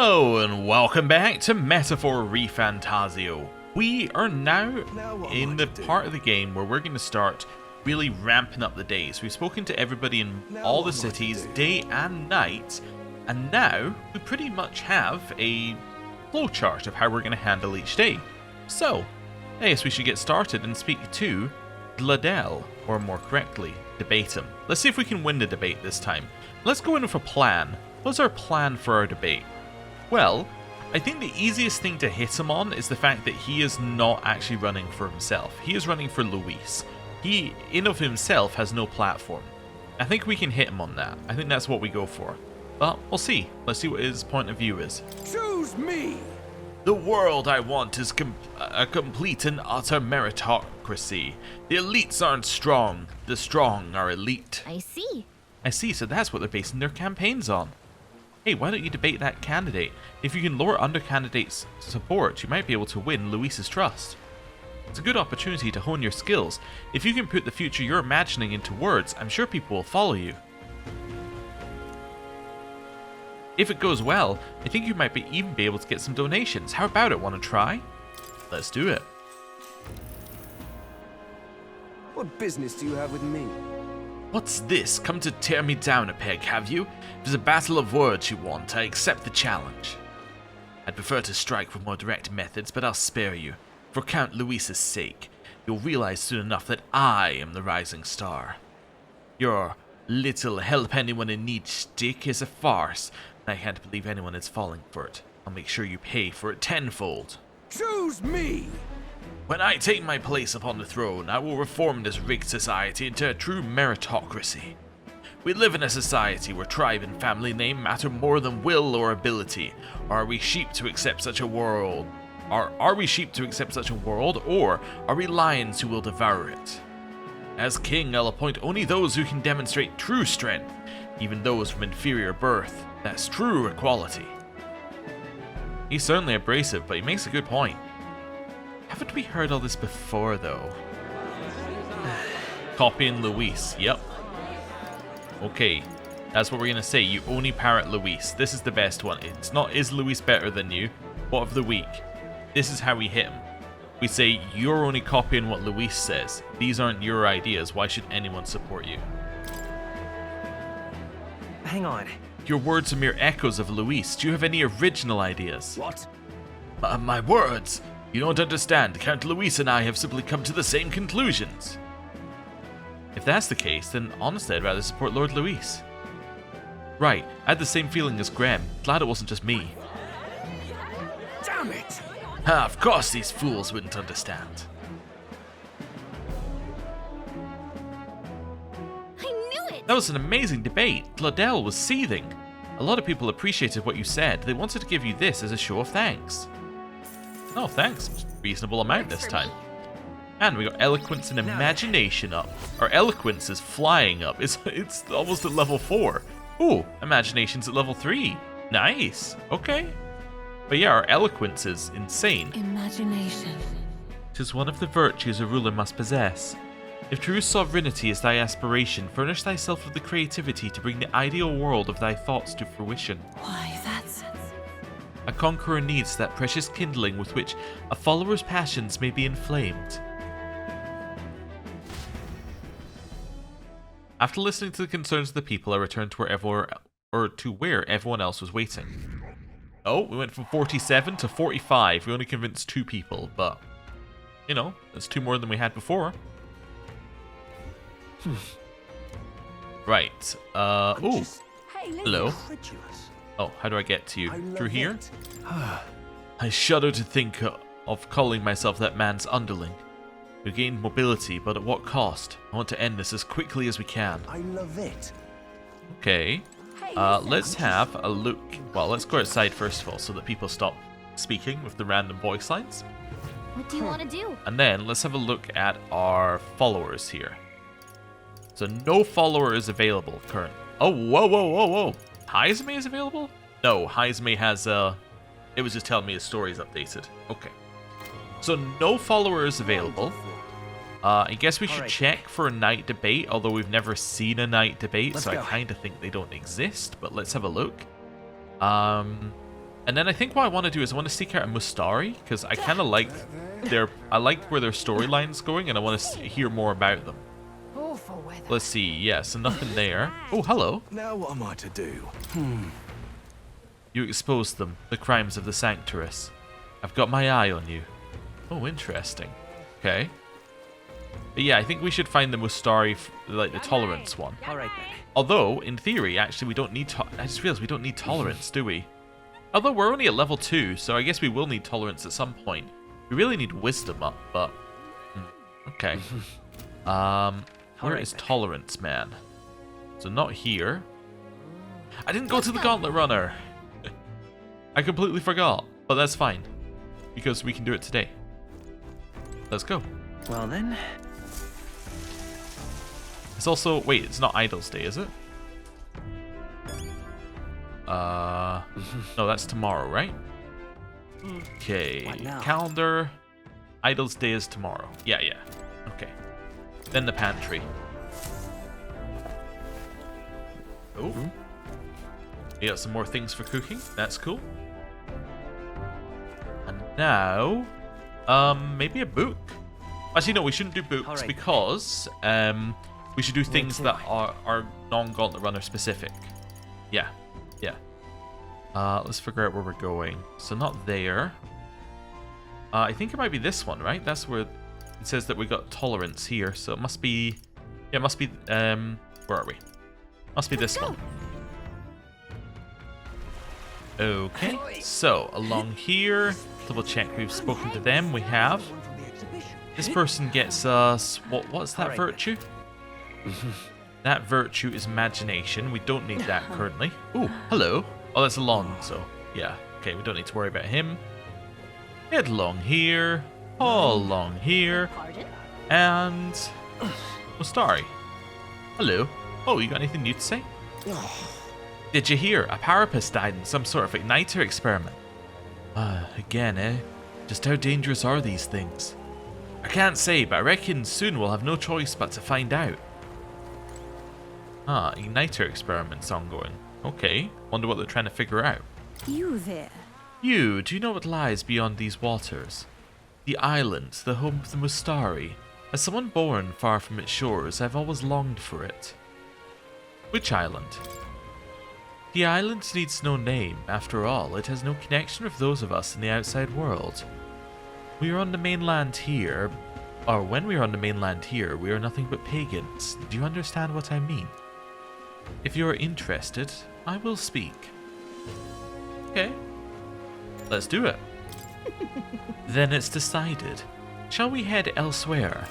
Hello and welcome back to Metaphor ReFantazio. We are now in the part of the game where we're going to start really ramping up the days. We've spoken to everybody in all the cities, day and night, and now we pretty much have a flowchart of how we're going to handle each day. So, I guess we should get started and speak to Glodell, or more correctly, debate him. Let's see if we can win the debate this time. Let's go in with a plan. What's our plan for our debate? Well, I think the easiest thing to hit him on is the fact that he is not actually running for himself. He is running for Luis. He, in of himself, has no platform. I think we can hit him on that. I think that's what we go for. But we'll see. Let's see what his point of view is. Choose me! The world I want is a complete and utter meritocracy. The elites aren't strong. The strong are elite. I see. I see, so that's what they're basing their campaigns on. Hey, why don't you debate that candidate? If you can lure under candidates' support, you might be able to win Luis's trust. It's a good opportunity to hone your skills. If you can put the future you're imagining into words, I'm sure people will follow you. If it goes well, I think you might even be able to get some donations. How about it? Want to try? Let's do it. What business do you have with me? What's this? Come to tear me down a peg, have you? If it's a battle of words you want, I accept the challenge. I'd prefer to strike with more direct methods, but I'll spare you. For Count Luis's sake, you'll realize soon enough that I am the rising star. Your little help anyone in need shtick is a farce, and I can't believe anyone is falling for it. I'll make sure you pay for it tenfold. Choose me! When I take my place upon the throne, I will reform this rigged society into a true meritocracy. We live in a society where tribe and family name matter more than will or ability. Are we sheep to accept such a world? Are we sheep to accept such a world, or are we lions who will devour it? As king, I'll appoint only those who can demonstrate true strength, even those from inferior birth. That's true equality. He's certainly abrasive, but he makes a good point. Haven't we heard all this before, though? Copying Luis, yep. Okay, that's what we're gonna say. You only parrot Luis. This is the best one. It's not, is Luis better than you? What of the week? This is how we hit him. We say, you're only copying what Luis says. These aren't your ideas. Why should anyone support you? Hang on. Your words are mere echoes of Luis. Do you have any original ideas? What? My words? You don't understand. Count Luis and I have simply come to the same conclusions. If that's the case, then honestly I'd rather support Lord Luis. Right, I had the same feeling as Graham. Glad it wasn't just me. Damn it! Ah, of course these fools wouldn't understand. I knew it! That was an amazing debate. Glodell was seething. A lot of people appreciated what you said. They wanted to give you this as a show of thanks. Oh, thanks. Reasonable amount this time. And we got eloquence and imagination up. Our eloquence is flying up. It's almost at level 4. Ooh, imagination's at level 3. Nice. Okay. But yeah, our eloquence is insane. Imagination. 'Tis one of the virtues a ruler must possess. If true sovereignty is thy aspiration, furnish thyself with the creativity to bring the ideal world of thy thoughts to fruition. Why, that's... A conqueror needs that precious kindling with which a follower's passions may be inflamed. After listening to the concerns of the people, I returned to where everyone else was waiting. Oh, we went from 47 to 45. We only convinced 2 people, but you know, that's 2 more than we had before. Right. Oh, hello. Oh, how do I get to you? Through here? I shudder to think of calling myself that man's underling. We gained mobility, but at what cost? I want to end this as quickly as we can. I love it. Okay. Let's have a look. Well, let's go outside first of all so that people stop speaking with the random voice lines. What do you want to do? And then let's have a look at our followers here. So no follower is available current. Oh, whoa. Heizme is available? No, Heizme has, it was just telling me his story's updated. Okay. So no follower is available. I guess we should check for a night debate, although we've never seen a night debate, so I kind of think they don't exist, but let's have a look. I And then I think what I want to do is I want to seek out a Mustari, because I kind of like I like where their storyline's going, and I want to hear more about them. Awful weather. Let's see. Yeah, so nothing there. Oh, hello. Now what am I to do? You exposed them, the crimes of the Sanctuous. I've got my eye on you. Oh, interesting. Okay. But yeah, I think we should find the Mustari, like the tolerance one. All right then. Although, in theory, actually, we don't need. I just realized we don't need tolerance, do we? Although we're only at level 2, so I guess we will need tolerance at some point. We really need wisdom up, but okay. Where is tolerance, man? So not here. I didn't go to the Gauntlet Runner. I completely forgot, but that's fine because we can do it today. Let's go. Well then. It's also it's not Idlesday, is it? No, that's tomorrow, right? Okay, What now? calendar. Idlesday is tomorrow. Yeah. Okay. Then the pantry. Oh. You got some more things for cooking. That's cool. And now, maybe a book. Actually, no, we shouldn't do books Alright. because we should do things that are non-Gauntlet Runner specific. Yeah. Let's figure out where we're going. So not there. I think it might be this one, right? That's where it says that we got tolerance here. So it must be. Yeah, it must be. Where are we? Must be this one. Okay. So along here, double check. We've spoken to them. We have. This person gets us. What's that virtue? That virtue is imagination. We don't need that currently. Oh, hello. Oh, that's Alonso. Yeah. Okay, we don't need to worry about him. Head along here. All along here. Pardon? And Mustari. Hello. Oh, you got anything new to say? Did you hear? A Parapus died in some sort of igniter experiment. Again, eh? Just how dangerous are these things? I can't say, but I reckon soon we'll have no choice but to find out. Igniter experiments ongoing. Okay, wonder what they're trying to figure out. You there? You, do you know what lies beyond these waters? The island, the home of the Mustari. As someone born far from its shores, I've always longed for it. Which island? The island needs no name. After all, it has no connection with those of us in the outside world. We are on the mainland here, or when we are on the mainland here, we are nothing but pagans. Do you understand what I mean? If you are interested, I will speak. Okay. Let's do it. Then it's decided. Shall we head elsewhere?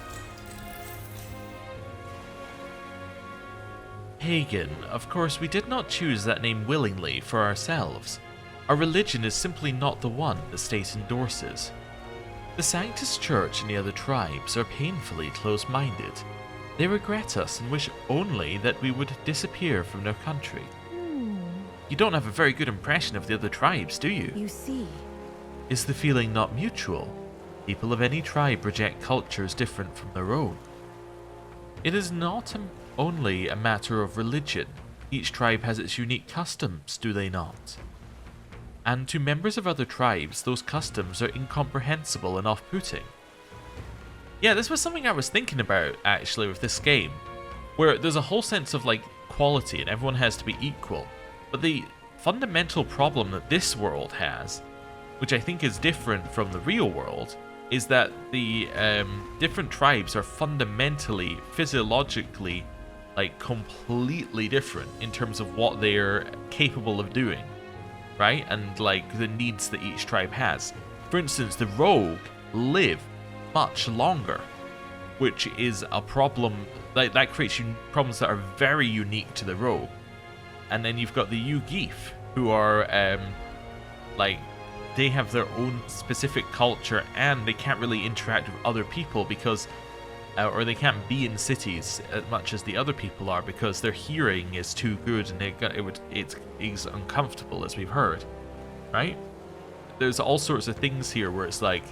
Pagan. Of course, we did not choose that name willingly for ourselves. Our religion is simply not the one the state endorses. The Sanctus Church and the other tribes are painfully close-minded. They regret us and wish only that we would disappear from their country. You don't have a very good impression of the other tribes, do you? You see. Is the feeling not mutual? People of any tribe reject cultures different from their own. It is not only a matter of religion. Each tribe has its unique customs, do they not? And to members of other tribes, those customs are incomprehensible and off-putting. Yeah, this was something I was thinking about, actually, with this game. Where there's a whole sense of, like, quality and everyone has to be equal. But the fundamental problem that this world has, which I think is different from the real world, is that the different tribes are fundamentally, physiologically, like, completely different in terms of what they're capable of doing, right? And, like, the needs that each tribe has. For instance, the rogue live much longer, which is a problem, like, that creates problems that are very unique to the rogue. And then you've got the Ugif, who are, like, they have their own specific culture and they can't really interact with other people because, or they can't be in cities as much as the other people are because their hearing is too good and it's uncomfortable, as we've heard, right? There's all sorts of things here where it's like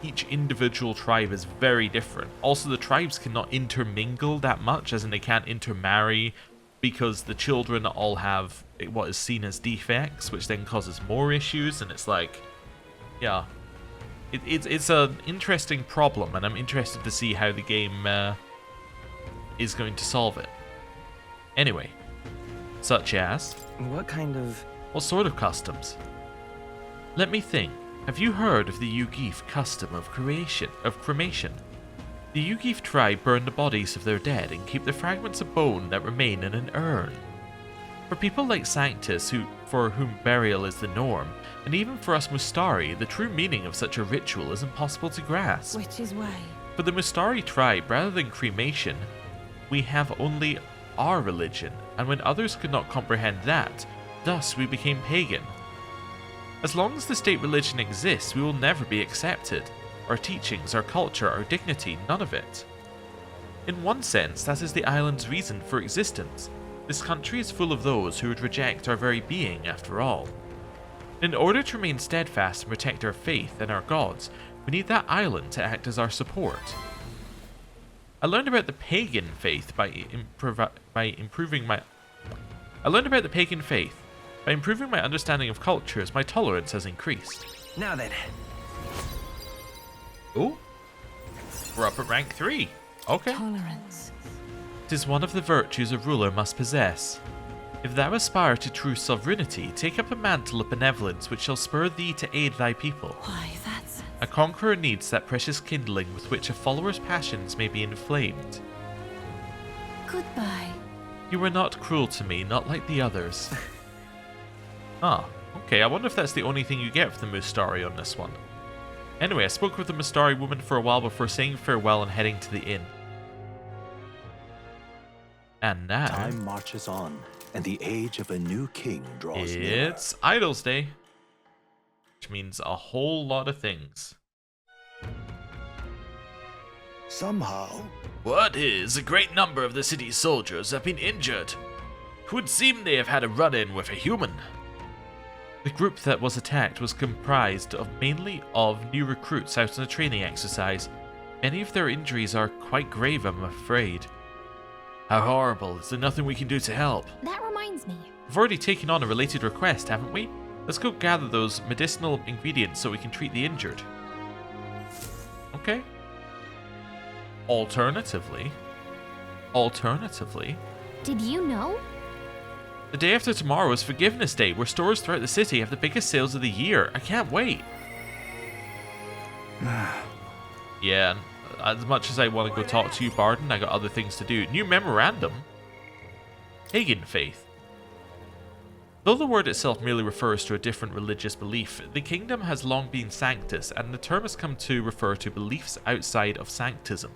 each individual tribe is very different. Also, the tribes cannot intermingle that much, as in they can't intermarry because the children all have what is seen as defects, which then causes more issues, and it's like, yeah, it's an interesting problem, and I'm interested to see how the game is going to solve it. Anyway, such as... What sort of customs? Let me think. Have you heard of the Yugif custom of cremation? The Yugif tribe burn the bodies of their dead and keep the fragments of bone that remain in an urn. For people like Sanctus, for whom burial is the norm, and even for us Mustari, the true meaning of such a ritual is impossible to grasp. Which is why. For the Mustari tribe, rather than cremation, we have only our religion, and when others could not comprehend that, thus we became pagan. As long as the state religion exists, we will never be accepted. Our teachings, our culture, our dignity, none of it. In one sense, that is the island's reason for existence. This country is full of those who would reject our very being, after all. In order to remain steadfast and protect our faith and our gods, we need that island to act as our support. I learned about the pagan faith by improving my understanding of cultures. My tolerance has increased. Now then. Oh, we're up at rank 3. Okay. Tolerance. It is one of the virtues a ruler must possess. If thou aspire to true sovereignty, take up a mantle of benevolence which shall spur thee to aid thy people. Why, that's... A conqueror needs that precious kindling with which a follower's passions may be inflamed. Goodbye. You were not cruel to me, not like the others. Ah, okay, I wonder if that's the only thing you get from the Mustari on this one. Anyway, I spoke with the Mustari woman for a while before saying farewell and heading to the inn. And now... Time marches on, and the age of a new king draws near. It's Idlesday. Which means a whole lot of things. Somehow... What is? A great number of the city's soldiers have been injured. It would seem they have had a run-in with a human. The group that was attacked was comprised mainly of new recruits out on a training exercise. Many of their injuries are quite grave, I'm afraid. How horrible. Is there nothing we can do to help? That reminds me. We've already taken on a related request, haven't we? Let's go gather those medicinal ingredients so we can treat the injured. Okay. Alternatively... Did you know? The day after tomorrow is Forgiveness Day, where stores throughout the city have the biggest sales of the year. I can't wait. Yeah, as much as I want to go talk to you, Barden, I got other things to do. New memorandum. Pagan faith. Though the word itself merely refers to a different religious belief, the kingdom has long been Sanctus, and the term has come to refer to beliefs outside of Sanctism.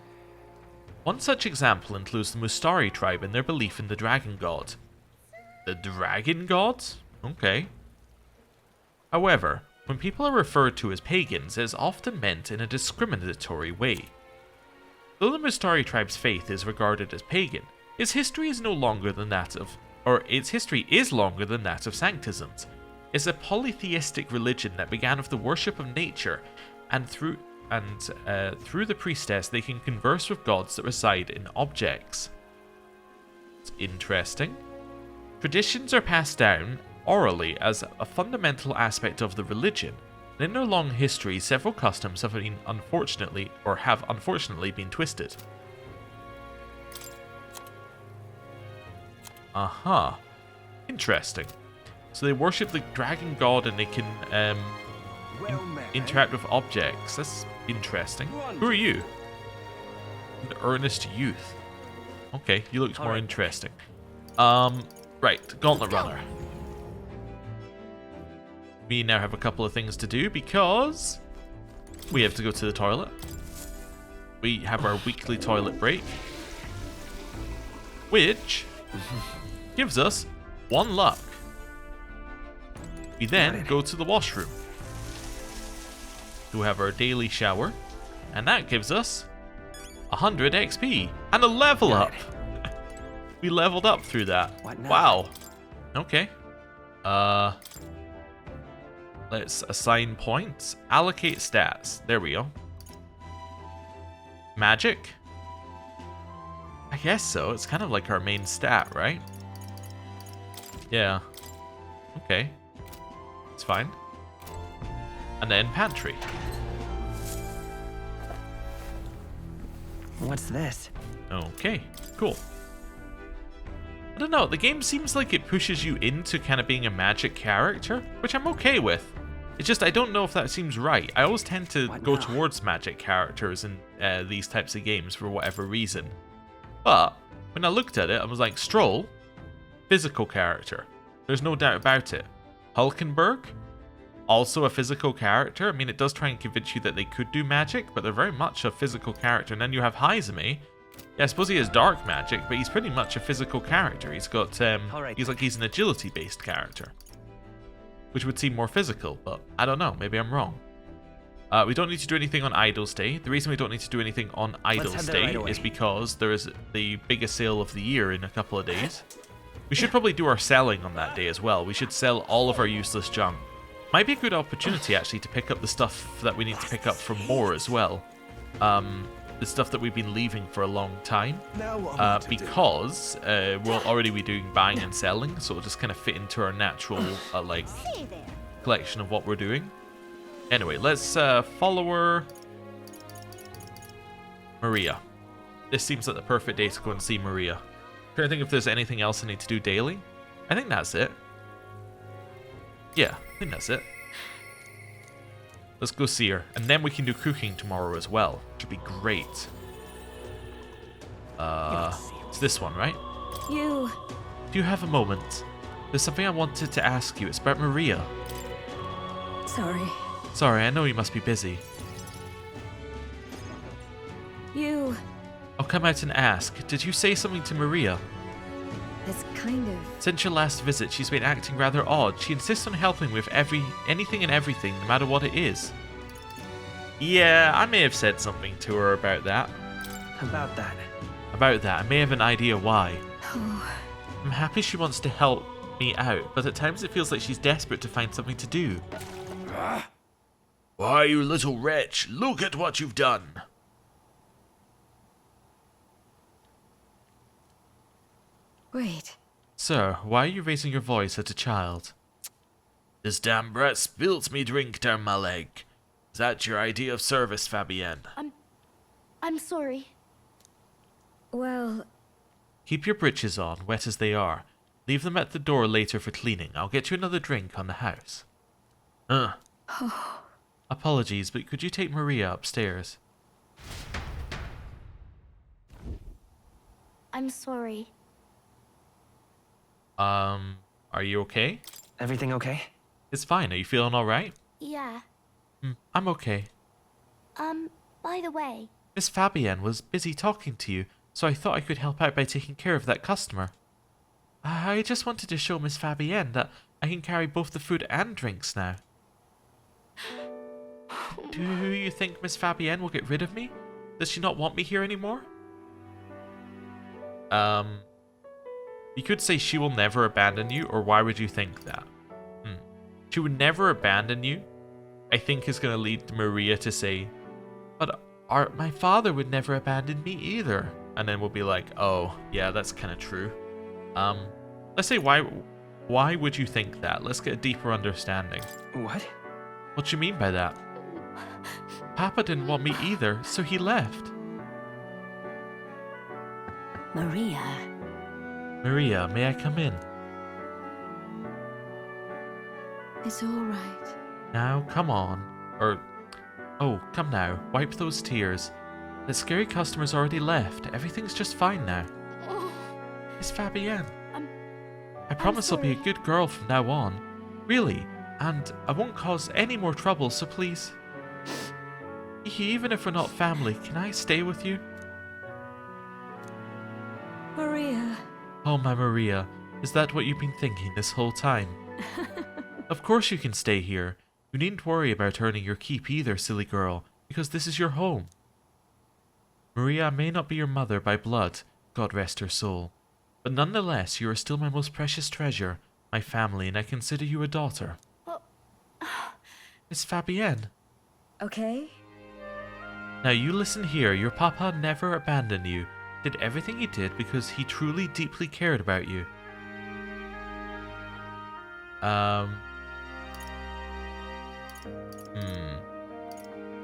One such example includes the Mustari tribe and their belief in the dragon god. The dragon gods? Okay. However, when people are referred to as pagans, it is often meant in a discriminatory way. Though the Mustari tribe's faith is regarded as pagan, its history is longer than that of Sanctism's. It's a polytheistic religion that began with the worship of nature, and through the priestess they can converse with gods that reside in objects. It's interesting. Traditions are passed down orally as a fundamental aspect of the religion, and in their long history several customs have unfortunately been twisted. Aha. Interesting. So they worship the dragon god and they can interact with objects. That's interesting. Who are you? An earnest youth. Okay, you looked more interesting. Right, Gauntlet Runner. We now have a couple of things to do because we have to go to the toilet. We have our weekly toilet break, which gives us 1 luck. We then go to the washroom to have our daily shower, and that gives us 100 XP and a level up. We leveled up through that. Wow. Okay. Let's assign points. Allocate stats. There we go. Magic? I guess so. It's kind of like our main stat, right? Yeah. Okay. It's fine. And then pantry. What's this? Okay, cool. I don't know, the game seems like it pushes you into kind of being a magic character, which I'm okay with. It's just I don't know if that seems right. I always tend to go towards magic characters in these types of games for whatever reason. But when I looked at it, I was like, Stroll, physical character. There's no doubt about it. Hulkenberg, also a physical character. I mean, it does try and convince you that they could do magic, but they're very much a physical character. And then you have Heizame. Yeah, I suppose he has dark magic, but he's pretty much a physical character. He's got, he's an agility-based character, which would seem more physical, but I don't know. Maybe I'm wrong. We don't need to do anything on Idlesday. The reason we don't need to do anything on Idlesday is because there is the biggest sale of the year in a couple of days. We should probably do our selling on that day as well. We should sell all of our useless junk. Might be a good opportunity, actually, to pick up the stuff that we need to pick up from more as well. The stuff that we've been leaving for a long time. Because we'll already be doing buying and selling, so it'll just kind of fit into our natural, collection of what we're doing. Anyway, let's follow her. Maria. This seems like the perfect day to go and see Maria. Trying to think if there's anything else I need to do daily. I think that's it. Yeah, I think that's it. Let's go see her. And then we can do cooking tomorrow as well, which would be great. It's this one, right? You... Do you have a moment? There's something I wanted to ask you. It's about Maria. Sorry. Sorry, I know you must be busy. You... I'll come out and ask. Did you say something to Maria? It's kind of... Since your last visit, she's been acting rather odd. She insists on helping with anything and everything, no matter what it is. Yeah, I may have said something to her about that. About that. About that, I may have an idea why. I'm happy she wants to help me out, but at times it feels like she's desperate to find something to do. Why, you little wretch, look at what you've done. Wait. Sir, why are you raising your voice at a child? This damn brat spilt me drink down my leg. Is that your idea of service, Fabienne? I'm sorry. Well... Keep your breeches on, wet as they are. Leave them at the door later for cleaning. I'll get you another drink on the house. Apologies, but could you take Maria upstairs? I'm sorry. Are you okay? Everything okay? It's fine. Are you feeling alright? Yeah. I'm okay. By the way... Miss Fabienne was busy talking to you, so I thought I could help out by taking care of that customer. I just wanted to show Miss Fabienne that I can carry both the food and drinks now. Do you think Miss Fabienne will get rid of me? Does she not want me here anymore? You could say she will never abandon you, or why would you think that? She would never abandon you, I think is going to lead Maria to say, but my father would never abandon me either. And then we'll be like, oh, yeah, that's kind of true. Let's say, why would you think that? Let's get a deeper understanding. What? What do you mean by that? Papa didn't want me either, so he left. Maria... Maria, may I come in? It's all right. Now, come on. Oh, come now. Wipe those tears. The scary customer's already left. Everything's just fine now. It's Fabienne. I promise I'll be a good girl from now on. Really. And I won't cause any more trouble, so please. Even if we're not family, can I stay with you? Maria... Oh, my Maria, is that what you've been thinking this whole time? Of course you can stay here. You needn't worry about earning your keep either, silly girl, because this is your home. Maria, I may not be your mother by blood, God rest her soul, but nonetheless you are still my most precious treasure, my family, and I consider you a daughter. Miss Fabienne. Okay? Now you listen here, your papa never abandoned you. Did everything he did because he truly deeply cared about you.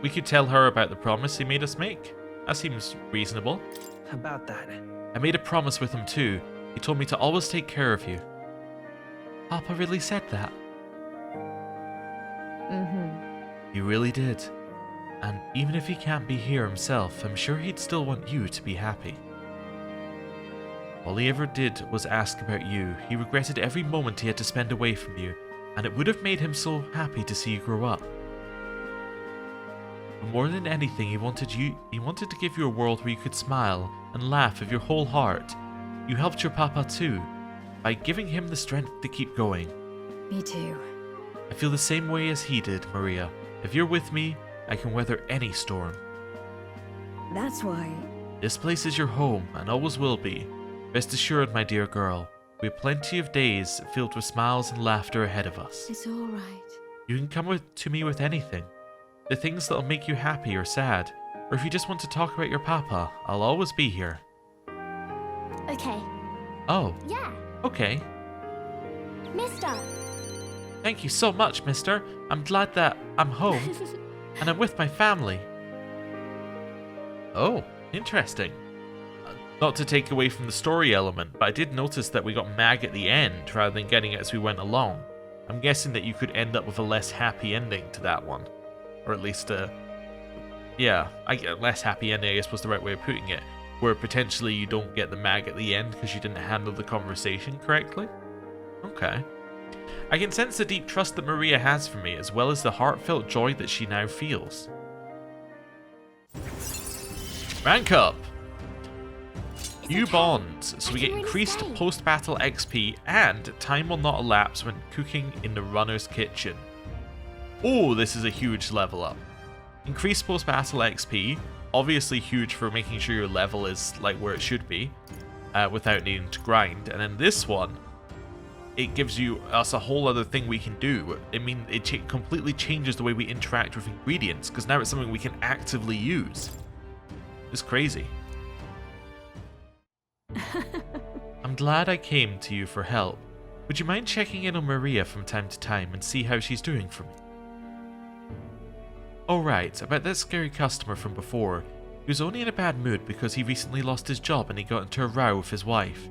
We could tell her about the promise he made us make. That seems reasonable. About that. I made a promise with him too. He told me to always take care of you. Papa really said that? He really did. And even if he can't be here himself, I'm sure he'd still want you to be happy. All he ever did was ask about you. He regretted every moment he had to spend away from you, and it would have made him so happy to see you grow up. But more than anything, he wanted to give you a world where you could smile and laugh with your whole heart. You helped your papa too, by giving him the strength to keep going. Me too. I feel the same way as he did, Maria. If you're with me, I can weather any storm. That's why. This place is your home, and always will be. Rest assured, my dear girl, we have plenty of days filled with smiles and laughter ahead of us. It's all right. You can come to me with anything. The things that'll make you happy or sad, or if you just want to talk about your papa, I'll always be here. Okay. Oh, Yeah. okay. Mister. Thank you so much, mister. I'm glad that I'm home, and I'm with my family. Oh, interesting. Not to take away from the story element, but I did notice that we got Mag at the end rather than getting it as we went along. I'm guessing that you could end up with a less happy ending to that one. Or at least, yeah, a less happy ending, I guess was the right way of putting it. Where potentially you don't get the Mag at the end because you didn't handle the conversation correctly. Okay. I can sense the deep trust that Maria has for me, as well as the heartfelt joy that she now feels. Rank up! New bonds, so we get increased post-battle XP, and time will not elapse when cooking in the runner's kitchen. Oh, this is a huge level up. Increased post-battle XP, obviously huge for making sure your level is like where it should be, without needing to grind. And then this one, it gives us a whole other thing we can do. I mean, it completely changes the way we interact with ingredients, because now it's something we can actively use. It's crazy. I'm glad I came to you for help. Would you mind checking in on Maria from time to time and see how she's doing for me? Oh right, about that scary customer from before. He was only in a bad mood because he recently lost his job and he got into a row with his wife.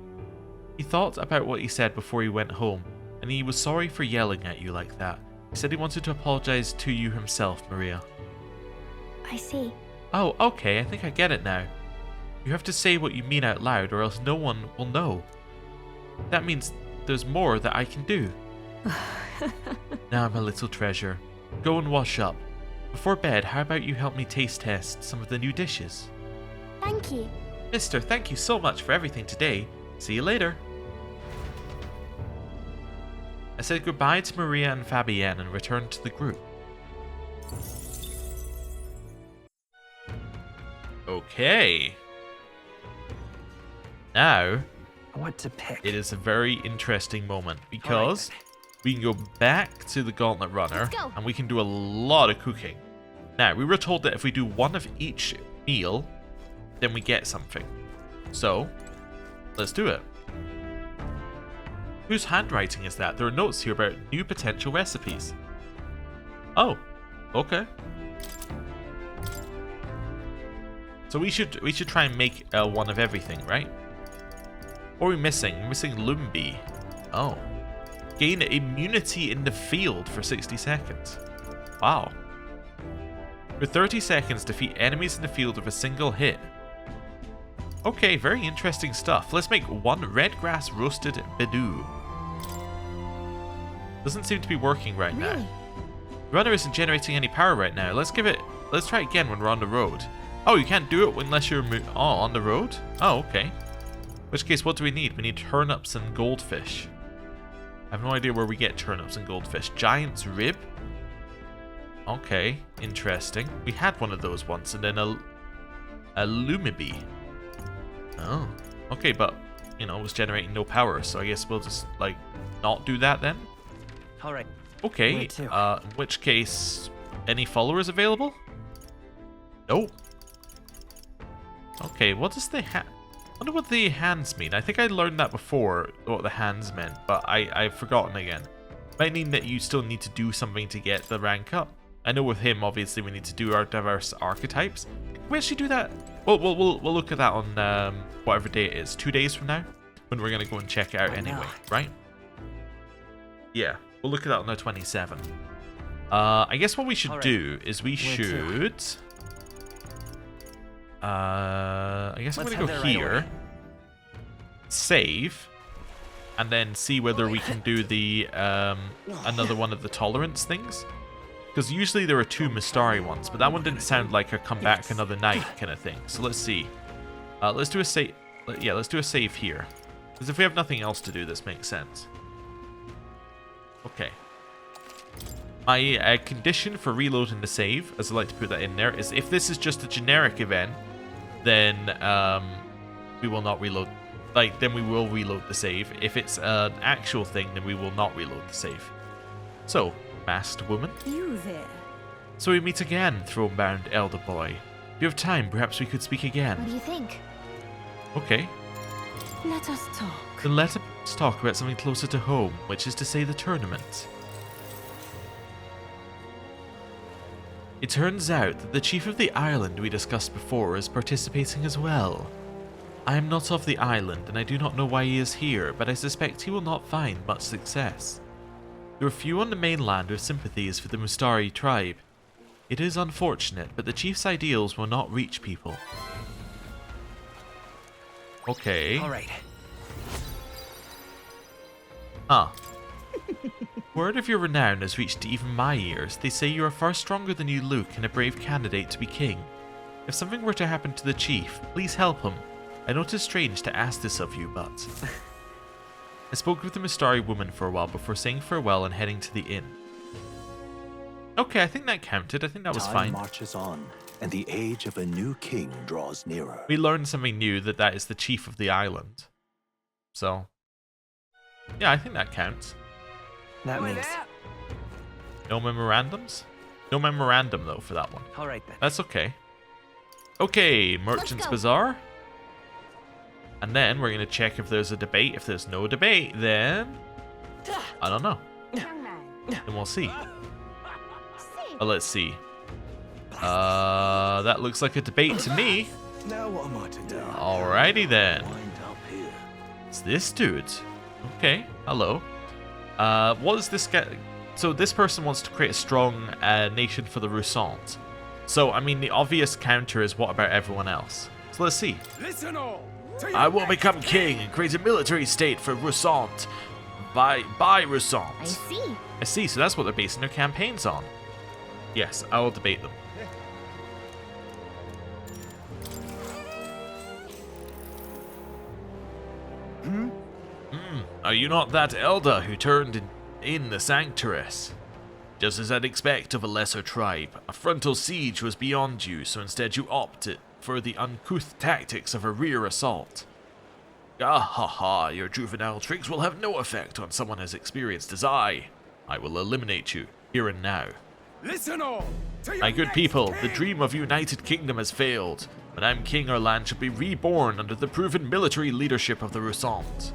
He thought about what he said before he went home, and he was sorry for yelling at you like that. He said he wanted to apologize to you himself, Maria. I see. Oh, okay, I think I get it now. You have to say what you mean out loud or else no one will know. That means there's more that I can do. Now I'm a little treasure. Go and wash up. Before bed, how about you help me taste test some of the new dishes? Thank you. Mister, thank you so much for everything today. See you later. I said goodbye to Maria and Fabienne and returned to the group. Okay. Now, What to pick? it is a very interesting moment because Alright. we can go back to the Gauntlet Runner Let's go. and we can do a lot of cooking. Now, we were told that if we do one of each meal, then we get something. So, let's do it. Whose handwriting is that? There are notes here about new potential recipes. Oh, okay. So we should try and make one of everything, right? What are we missing? We're missing Lumbi. Oh. Gain immunity in the field for 60 seconds. Wow. For 30 seconds, defeat enemies in the field with a single hit. Okay, very interesting stuff. Let's make one red grass roasted bidou. Doesn't seem to be working right now. Really? The runner isn't generating any power right now. Let's try it again when we're on the road. Oh, you can't do it unless you're on the road? Oh, okay. In which case, what do we need? We need turnips and goldfish. I have no idea where we get turnips and goldfish. Giant's rib? Okay, interesting. We had one of those once, and then a lumibi. Oh, okay, but, you know, it was generating no power, so I guess we'll just, like, not do that then? Alright. Okay, Where to? in which case, any followers available? Nope. Okay, what does the I wonder what the hands mean. I think I learned that before, what the hands meant, but I've forgotten again. Might mean that you still need to do something to get the rank up. I know with him, obviously, we need to do our diverse archetypes. Can we actually do that? We'll look at that on whatever day it is. 2 days from now, when we're gonna go and check it out anyway, right? Yeah, we'll look at that on the 27th. I guess what we should do is we should. I guess I'm gonna go here, save, and then see whether we can do the another one of the tolerance things. Because usually there are 2 Mustari ones, but that one didn't sound like a come back another night kind of thing. So let's see. Let's do a save. Yeah, let's do a save here. Because if we have nothing else to do, this makes sense. Okay. My condition for reloading the save, as I like to put that in there, is if this is just a generic event, then we will not reload. Then we will reload the save. If it's an actual thing, then we will not reload the save. So, masked woman. You there? So we meet again, throne-bound elder boy. If you have time, perhaps we could speak again. What do you think? Okay. Let us talk. Then let us talk about something closer to home, which is to say the tournament. It turns out that the chief of the island we discussed before is participating as well. I am not of the island, and I do not know why he is here, but I suspect he will not find much success. There are few on the mainland with sympathies for the Mustari tribe. It is unfortunate, but the chief's ideals will not reach people. Okay. All right. Huh. Word of your renown has reached even my ears. They say you are far stronger than you look and a brave candidate to be king. If something were to happen to the chief, please help him. I know it is strange to ask this of you, but... I spoke with the Mustari woman for a while before saying farewell and heading to the inn. Okay, I think that counted. I think that was fine. Time marches on, and the age of a new king draws nearer. We learned something new, that is the chief of the island. So, yeah, I think that counts. That means. No memorandums? No memorandum, though, for that one. All right then. That's okay. Okay, Merchant's go. Bazaar. And then we're going to check if there's a debate. If there's no debate, then... I don't know. Then we'll see. Let's see. That looks like a debate to me. Now what am I to do? Alrighty then. Wind up here. It's this dude. Okay, hello. What is this guy? So this person wants to create a strong nation for the Rusant. So, I mean, the obvious counter is what about everyone else? So let's see. Listen all. I will become king and create a military state for Rusant. By Rusant. I see. I see, so that's what they're basing their campaigns on. Yes, I will debate them. Are you not that elder who turned in the Sanctuaress? Just as I'd expect of a lesser tribe, a frontal siege was beyond you, so instead you opted for the uncouth tactics of a rear assault. Ah ha ha, your juvenile tricks will have no effect on someone as experienced as I. I will eliminate you, here and now. Listen all. My good people, the dream of a united kingdom has failed. When I'm king, our land shall be reborn under the proven military leadership of the Rusant.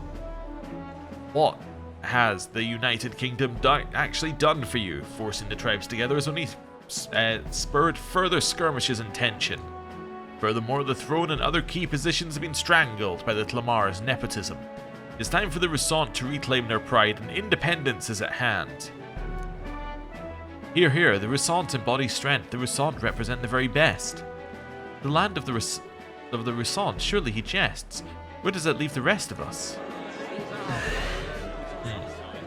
What has the United Kingdom actually done for you? Forcing the tribes together has only spurred further skirmishes and tension. Furthermore, the throne and other key positions have been strangled by the Tlamar's nepotism. It's time for the Rusant to reclaim their pride, and independence is at hand. Hear, hear, the Rusant embody strength. The Rusant represent the very best. The land of the Rusant, surely he jests. Where does that leave the rest of us?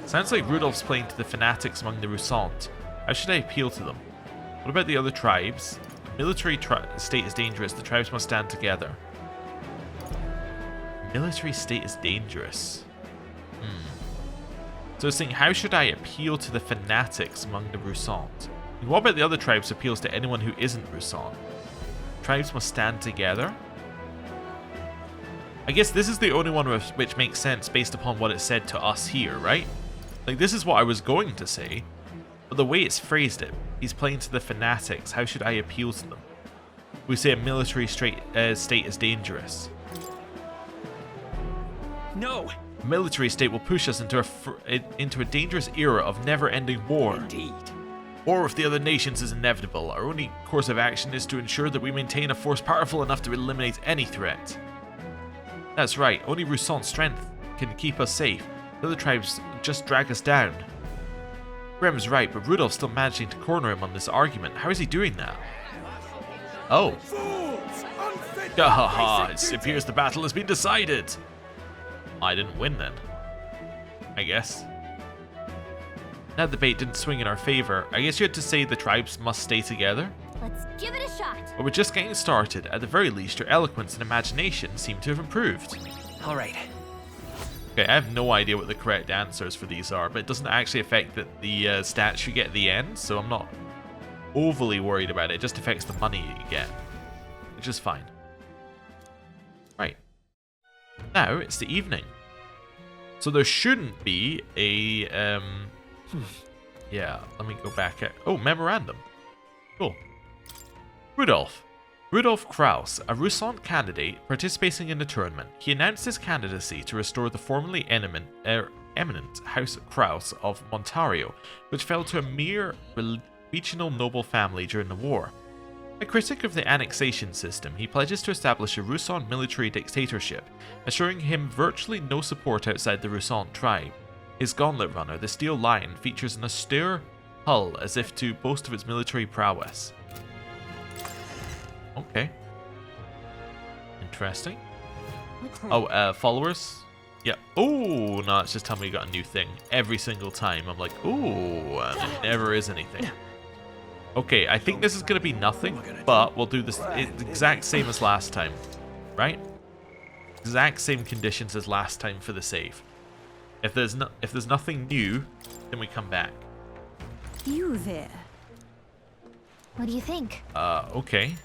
Sounds like Rudolf's playing to the fanatics among the Rusant. How should I appeal to them? What about the other tribes? Military state is dangerous. The tribes must stand together. Military state is dangerous. So I was thinking, how should I appeal to the fanatics among the Rusant? And what about the other tribes appeals to anyone who isn't Rusant? Tribes must stand together? I guess this is the only one which makes sense based upon what it said to us here, right? Like, this is what I was going to say, but the way it's phrased it, he's playing to the fanatics. How should I appeal to them? We say a military state is dangerous. No, A military state will push us into a dangerous era of never-ending war. Indeed. War with the other nations is inevitable. Our only course of action is to ensure that we maintain a force powerful enough to eliminate any threat. That's right, only Roussan's strength can keep us safe. The other tribes just drag us down. Grem's right, but Rudolf's still managing to corner him on this argument. How is he doing that? Oh. It appears the battle has been decided. I didn't win then, I guess. Now the debate didn't swing in our favor. I guess you had to say the tribes must stay together. Let's give it a shot. But we're just getting started. At the very least, your eloquence and imagination seem to have improved. All right. Okay, I have no idea what the correct answers for these are, but it doesn't actually affect the stats you get at the end, so I'm not overly worried about it. It just affects the money you get, which is fine. Right. Now it's the evening. So there shouldn't be a... yeah, let me go back. Oh, memorandum. Cool. Rudolf. Rudolf Kraus, a Roussan candidate participating in the tournament. He announced his candidacy to restore the formerly eminent House Kraus of Montario, which fell to a mere regional noble family during the war. A critic of the annexation system, he pledges to establish a Roussan military dictatorship, assuring him virtually no support outside the Roussan tribe. His gauntlet runner, the Steel Lion, features an austere hull as if to boast of its military prowess. Okay. Interesting. Oh, followers? Yeah. Oh, no, it's just telling me you got a new thing. Every single time I'm like, ooh, and it never is anything. Okay, I think this is going to be nothing, but we'll do this the exact same as last time, right? Exact same conditions as last time for the save. If there's nothing new, then we come back. You there? What do you think? Okay.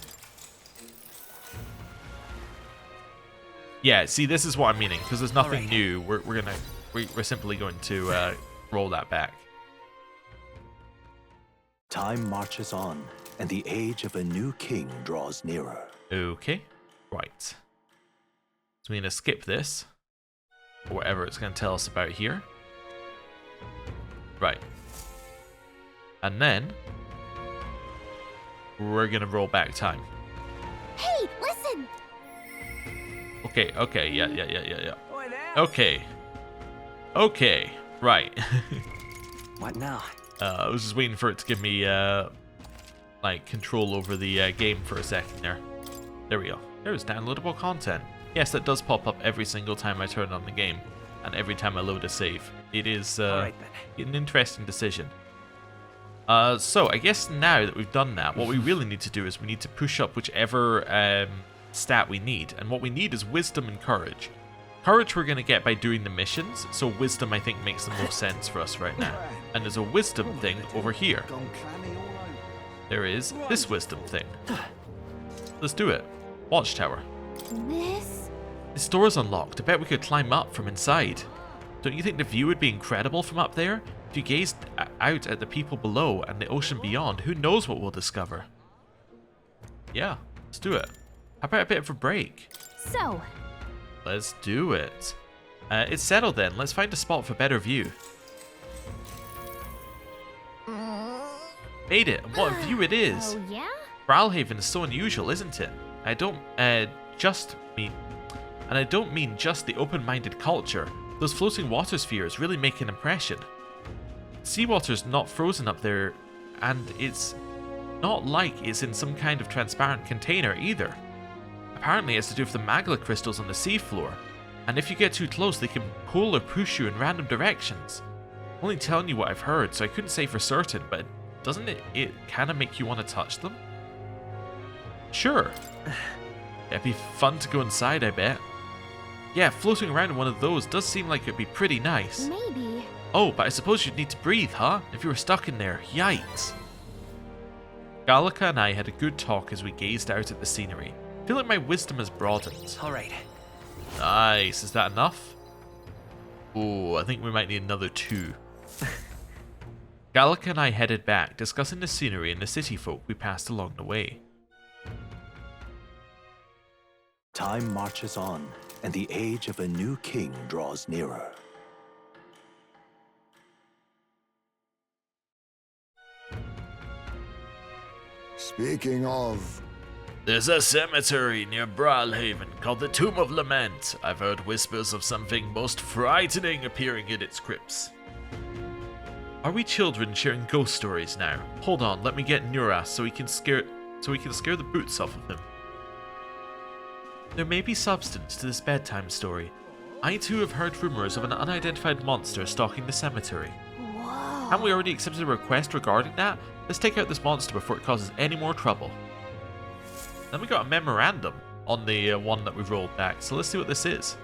Yeah, see, this is what I'm meaning, because there's nothing new. We're simply going to roll that back. Time marches on, and the age of a new king draws nearer. Okay, right. So we're going to skip this, or whatever it's going to tell us about here. Right. And then we're going to roll back time. Hey, listen! Okay, yeah. Okay, right. What now? I was just waiting for it to give me, like, control over the game for a second there. There we go. There's downloadable content. Yes, that does pop up every single time I turn on the game, and every time I load a save. It is an interesting decision. So, I guess now that we've done that, what we really need to do is we need to push up whichever stat we need. And what we need is wisdom and courage. Courage we're going to get by doing the missions, so wisdom I think makes the most sense for us right now. And there's a wisdom thing over here. There is this wisdom thing. Let's do it. Watchtower. This door is unlocked. I bet we could climb up from inside. Don't you think the view would be incredible from up there? If you gazed out at the people below and the ocean beyond, who knows what we'll discover? Yeah, let's do it. How about a bit of a break? So, let's do it. It's settled then. Let's find a spot for better view. Made it. And what a view it is. oh yeah? Bralhaven is so unusual, isn't it? I don't mean just the open-minded culture. Those floating water spheres really make an impression. Seawater's not frozen up there, and it's not like it's in some kind of transparent container either. Apparently it's to do with the magma crystals on the seafloor, and if you get too close they can pull or push you in random directions. I'm only telling you what I've heard, so I couldn't say for certain, but doesn't it kind of make you want to touch them? Sure. It'd be fun to go inside, I bet. Yeah, floating around in one of those does seem like it'd be pretty nice. Maybe. Oh, but I suppose you'd need to breathe, huh? If you were stuck in there. Yikes. Gallica and I had a good talk as we gazed out at the scenery. I feel like my wisdom has broadened. All right. Nice. Is that enough? Oh, I think we might need another 2. Gallica and I headed back, discussing the scenery and the city folk we passed along the way. Time marches on, and the age of a new king draws nearer. Speaking of... There's a cemetery near Brawlhaven called the Tomb of Lament. I've heard whispers of something most frightening appearing in its crypts. Are we children sharing ghost stories now? Hold on, let me get Nuras so we can scare the boots off of him. There may be substance to this bedtime story. I too have heard rumors of an unidentified monster stalking the cemetery. Whoa. Haven't we already accepted a request regarding that? Let's take out this monster before it causes any more trouble. Then we got a memorandum on the one that we've rolled back, so let's see what this is.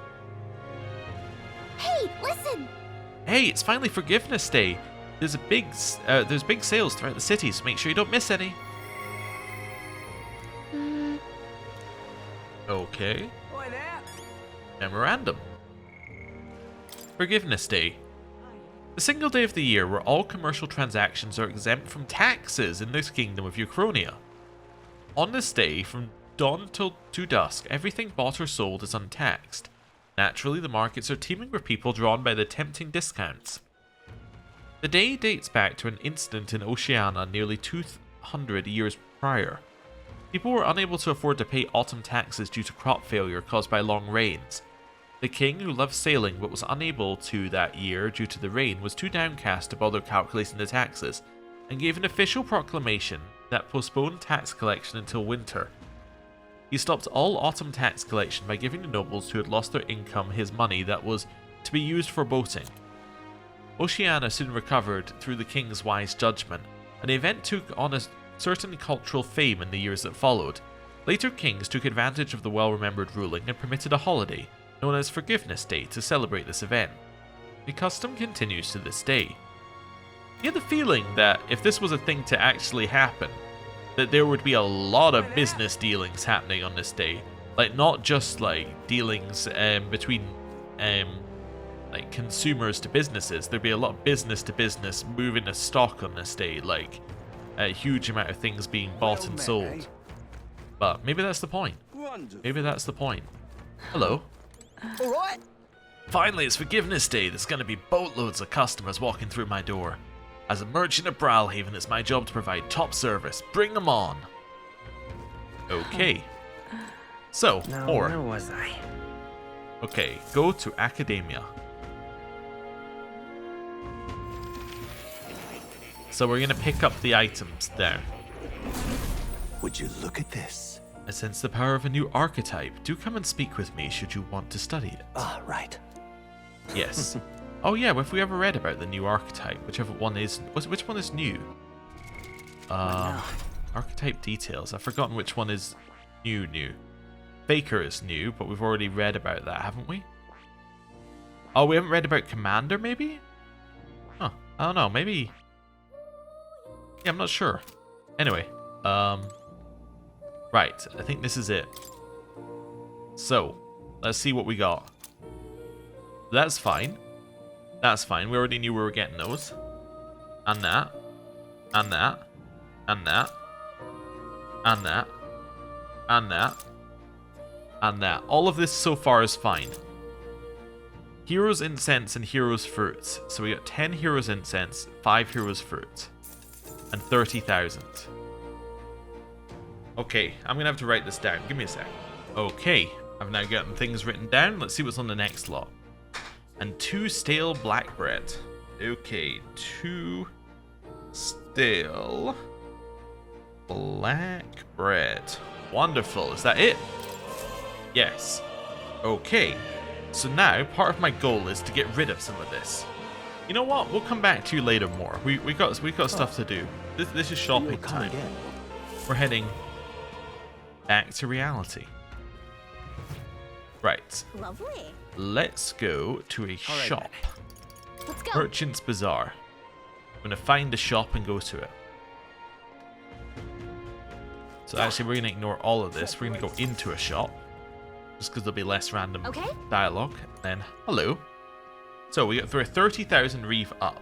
Hey, listen! Hey, it's finally Forgiveness Day. There's big sales throughout the city, so make sure you don't miss any. Okay. Boy, there. Memorandum. Forgiveness Day. The single day of the year where all commercial transactions are exempt from taxes in this kingdom of Uchronia. On this day, from dawn till to dusk, everything bought or sold is untaxed. Naturally, the markets are teeming with people drawn by the tempting discounts. The day dates back to an incident in Oceania nearly 200 years prior. People were unable to afford to pay autumn taxes due to crop failure caused by long rains. The king, who loved sailing but was unable to that year due to the rain, was too downcast to bother calculating the taxes, and gave an official proclamation that postponed tax collection until winter. He stopped all autumn tax collection by giving the nobles who had lost their income his money that was to be used for boating. Oceania soon recovered through the king's wise judgment, and the event took on a certain cultural fame in the years that followed. Later kings took advantage of the well-remembered ruling and permitted a holiday, known as Forgiveness Day, to celebrate this event. The custom continues to this day. You had the feeling that if this was a thing to actually happen, that there would be a lot of business dealings happening on this day. Like, not just like dealings between like consumers to businesses. There'd be a lot of business to business moving a stock on this day, like a huge amount of things being bought and sold. But maybe that's the point. Maybe that's the point. Hello. All right. Finally, it's Forgiveness Day. There's going to be boatloads of customers walking through my door. As a merchant of Brawlhaven, it's my job to provide top service. Bring them on. Okay. So, Now, more. where was I? Okay, go to Academia. So we're going to pick up the items there. Would you look at this? I sense the power of a new archetype. Do come and speak with me should you want to study it. Ah, right. Yes. Oh yeah, if we ever read about the new archetype, whichever one is... Which one is new? Archetype details. I've forgotten which one is new. Faker is new, but we've already read about that, haven't we? Oh, we haven't read about Commander, maybe? Huh. I don't know, maybe... Yeah, I'm not sure. Anyway, right, I think this is it. So, let's see what we got. That's fine. That's fine. We already knew we were getting those. And that. And that. And that. And that. And that. And that. All of this so far is fine. Heroes Incense and Heroes Fruits. So we got 10 Heroes Incense, 5 Heroes Fruits. And 30,000. Okay, I'm going to have to write this down. Give me a sec. Okay, I've now gotten things written down. Let's see what's on the next lot. And 2 stale black bread. Okay, 2 stale black bread. Wonderful. Is that it? Yes. Okay. So now, part of my goal is to get rid of some of this. You know what? We'll come back to you later more. We got stuff to do. This is shopping time. We're heading back to reality. Right. Lovely. Let's go to a shop. Let's go. Merchant's Bazaar. I'm going to find a shop and go to it. So actually, we're going to ignore all of this. We're going to go into a shop. Just because there'll be less random dialogue. Then, hello. So, we got through 30,000 reef up.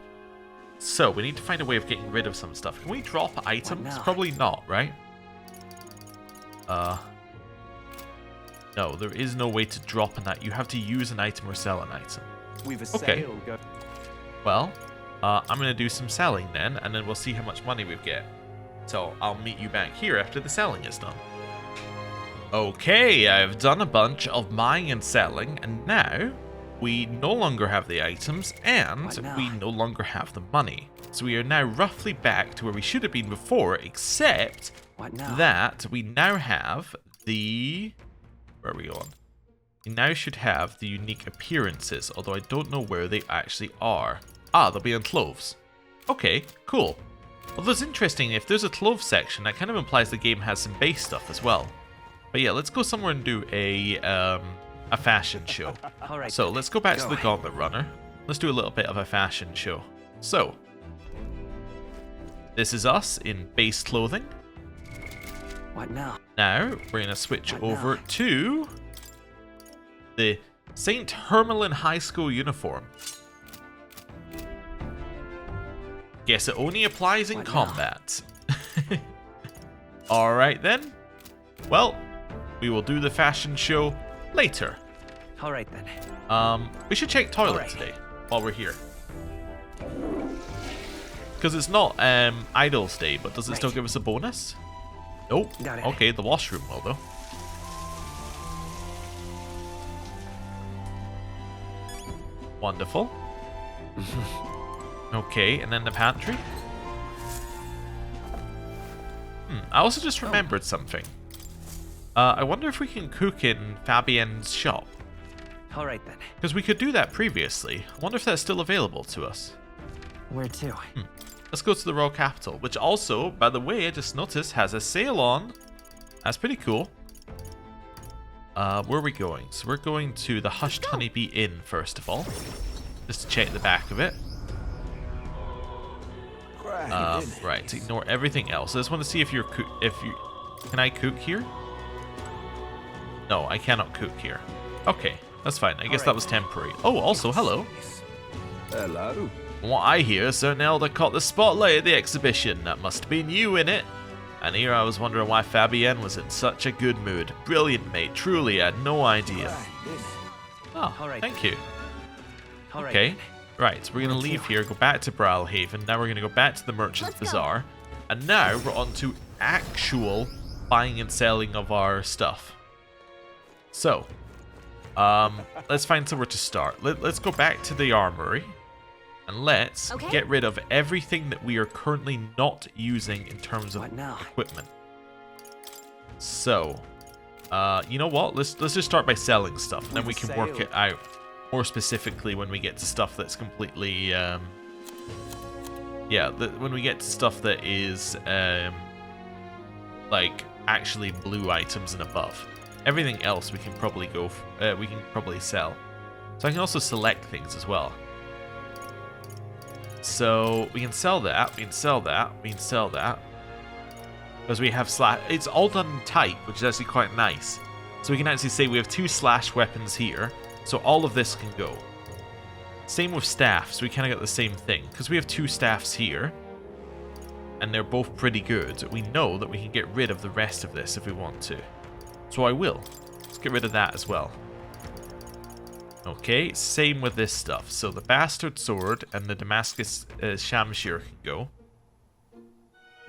So, we need to find a way of getting rid of some stuff. Can we drop items? Probably not, right? No, there is no way to drop an item. You have to use an item or sell an item. We've a Okay. sale. Go. Well, I'm going to do some selling then, and then we'll see how much money we get. So I'll meet you back here after the selling is done. Okay, I've done a bunch of buying and selling, and now we no longer have the items, and What now? we no longer have the money. So we are now roughly back to where we should have been before, except What now? that we now have the... Where are we going? We now should have the unique appearances, although I don't know where they actually are. Ah, they'll be on clothes. Okay, cool. Although it's interesting, if there's a clothes section, that kind of implies the game has some base stuff as well. But yeah, let's go somewhere and do a fashion show. All right. So let's go back to Go. the Gauntlet Runner. Let's do a little bit of a fashion show. So, this is us in base clothing. What now? Now, we're going to switch What over now? to the St. Hermelin High School uniform. Guess it only applies in What now? combat. Alright then. Well, we will do the fashion show later. All right then. We should check toilet Alright. today while we're here. Because it's not Idlesday, but does it still Right. give us a bonus? Nope. Got it. Okay, the washroom will though. Wonderful. Okay, and then the pantry. I also just remembered something. I wonder if we can cook in Fabienne's shop. All right then. Because we could do that previously. I wonder if that's still available to us. Where to? Let's go to the Royal Capital, which also, by the way, I just noticed has a sale on. That's pretty cool. Where are we going? So we're going to the Hushed Honeybee Inn, first of all. Just to check the back of it. Right, ignore everything else. I just want to see if you're can I cook here? No, I cannot cook here. Okay, that's fine. I guess that was temporary. Oh, also, hello. Hello. From what I hear, Sir Nelda caught the spotlight at the exhibition. That must have been you in it. And here I was wondering why Fabienne was in such a good mood. Brilliant, mate. Truly, I had no idea. Oh, All right. thank you. All right. Okay. then. Right, so we're going to leave here, go back to Brawlhaven. Now we're going to go back to the Merchant's Let's go. Bazaar. And now we're on to actual buying and selling of our stuff. So, let's find somewhere to start. Let's go back to the armory. And let's Okay. get rid of everything that we are currently not using in terms of What now? equipment. So, you know what? Let's just start by selling stuff, and then we can work Sale. it out more specifically when we get to stuff that's completely, when we get to stuff that is, like actually blue items and above. Everything else we can probably we can probably sell. So I can also select things as well. So we can sell that, we can sell that, we can sell that. Because we have slash, it's all done in type, which is actually quite nice. So we can actually say we have 2 slash weapons here, so all of this can go. Same with staffs, we kind of got the same thing. Because we have 2 staffs here, and they're both pretty good, we know that we can get rid of the rest of this if we want to. So I will. Let's get rid of that as well. Okay, same with this stuff. So the Bastard Sword and the Damascus Shamshir can go.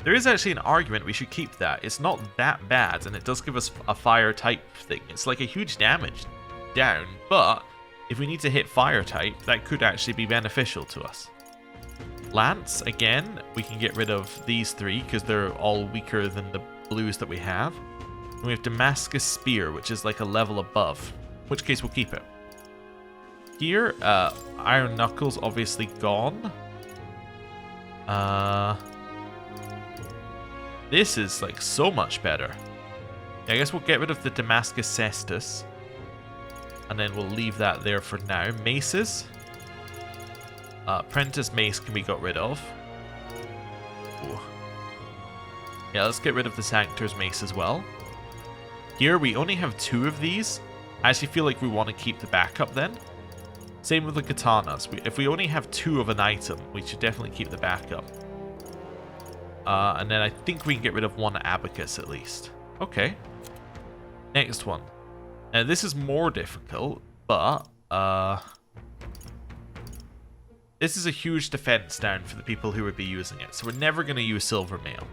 There is actually an argument we should keep that. It's not that bad, and it does give us a fire type thing. It's like a huge damage down, but if we need to hit fire type, that could actually be beneficial to us. Lance, again, we can get rid of these 3 because they're all weaker than the blues that we have. And we have Damascus Spear, which is like a level above, in which case we'll keep it. Here, Iron Knuckles obviously gone. This is like so much better. I guess we'll get rid of the Damascus Cestus. And then we'll leave that there for now. Maces. Prentice Mace can be got rid of. Ooh. Yeah, let's get rid of the Sanctor's Mace as well. Here we only have 2 of these. I actually feel like we want to keep the backup then. Same with the katanas. If we only have 2 of an item, we should definitely keep the backup. And then I think we can get rid of 1 abacus at least. Okay. Next one. Now this is more difficult, but this is a huge defense down for the people who would be using it. So we're never going to use silver mail.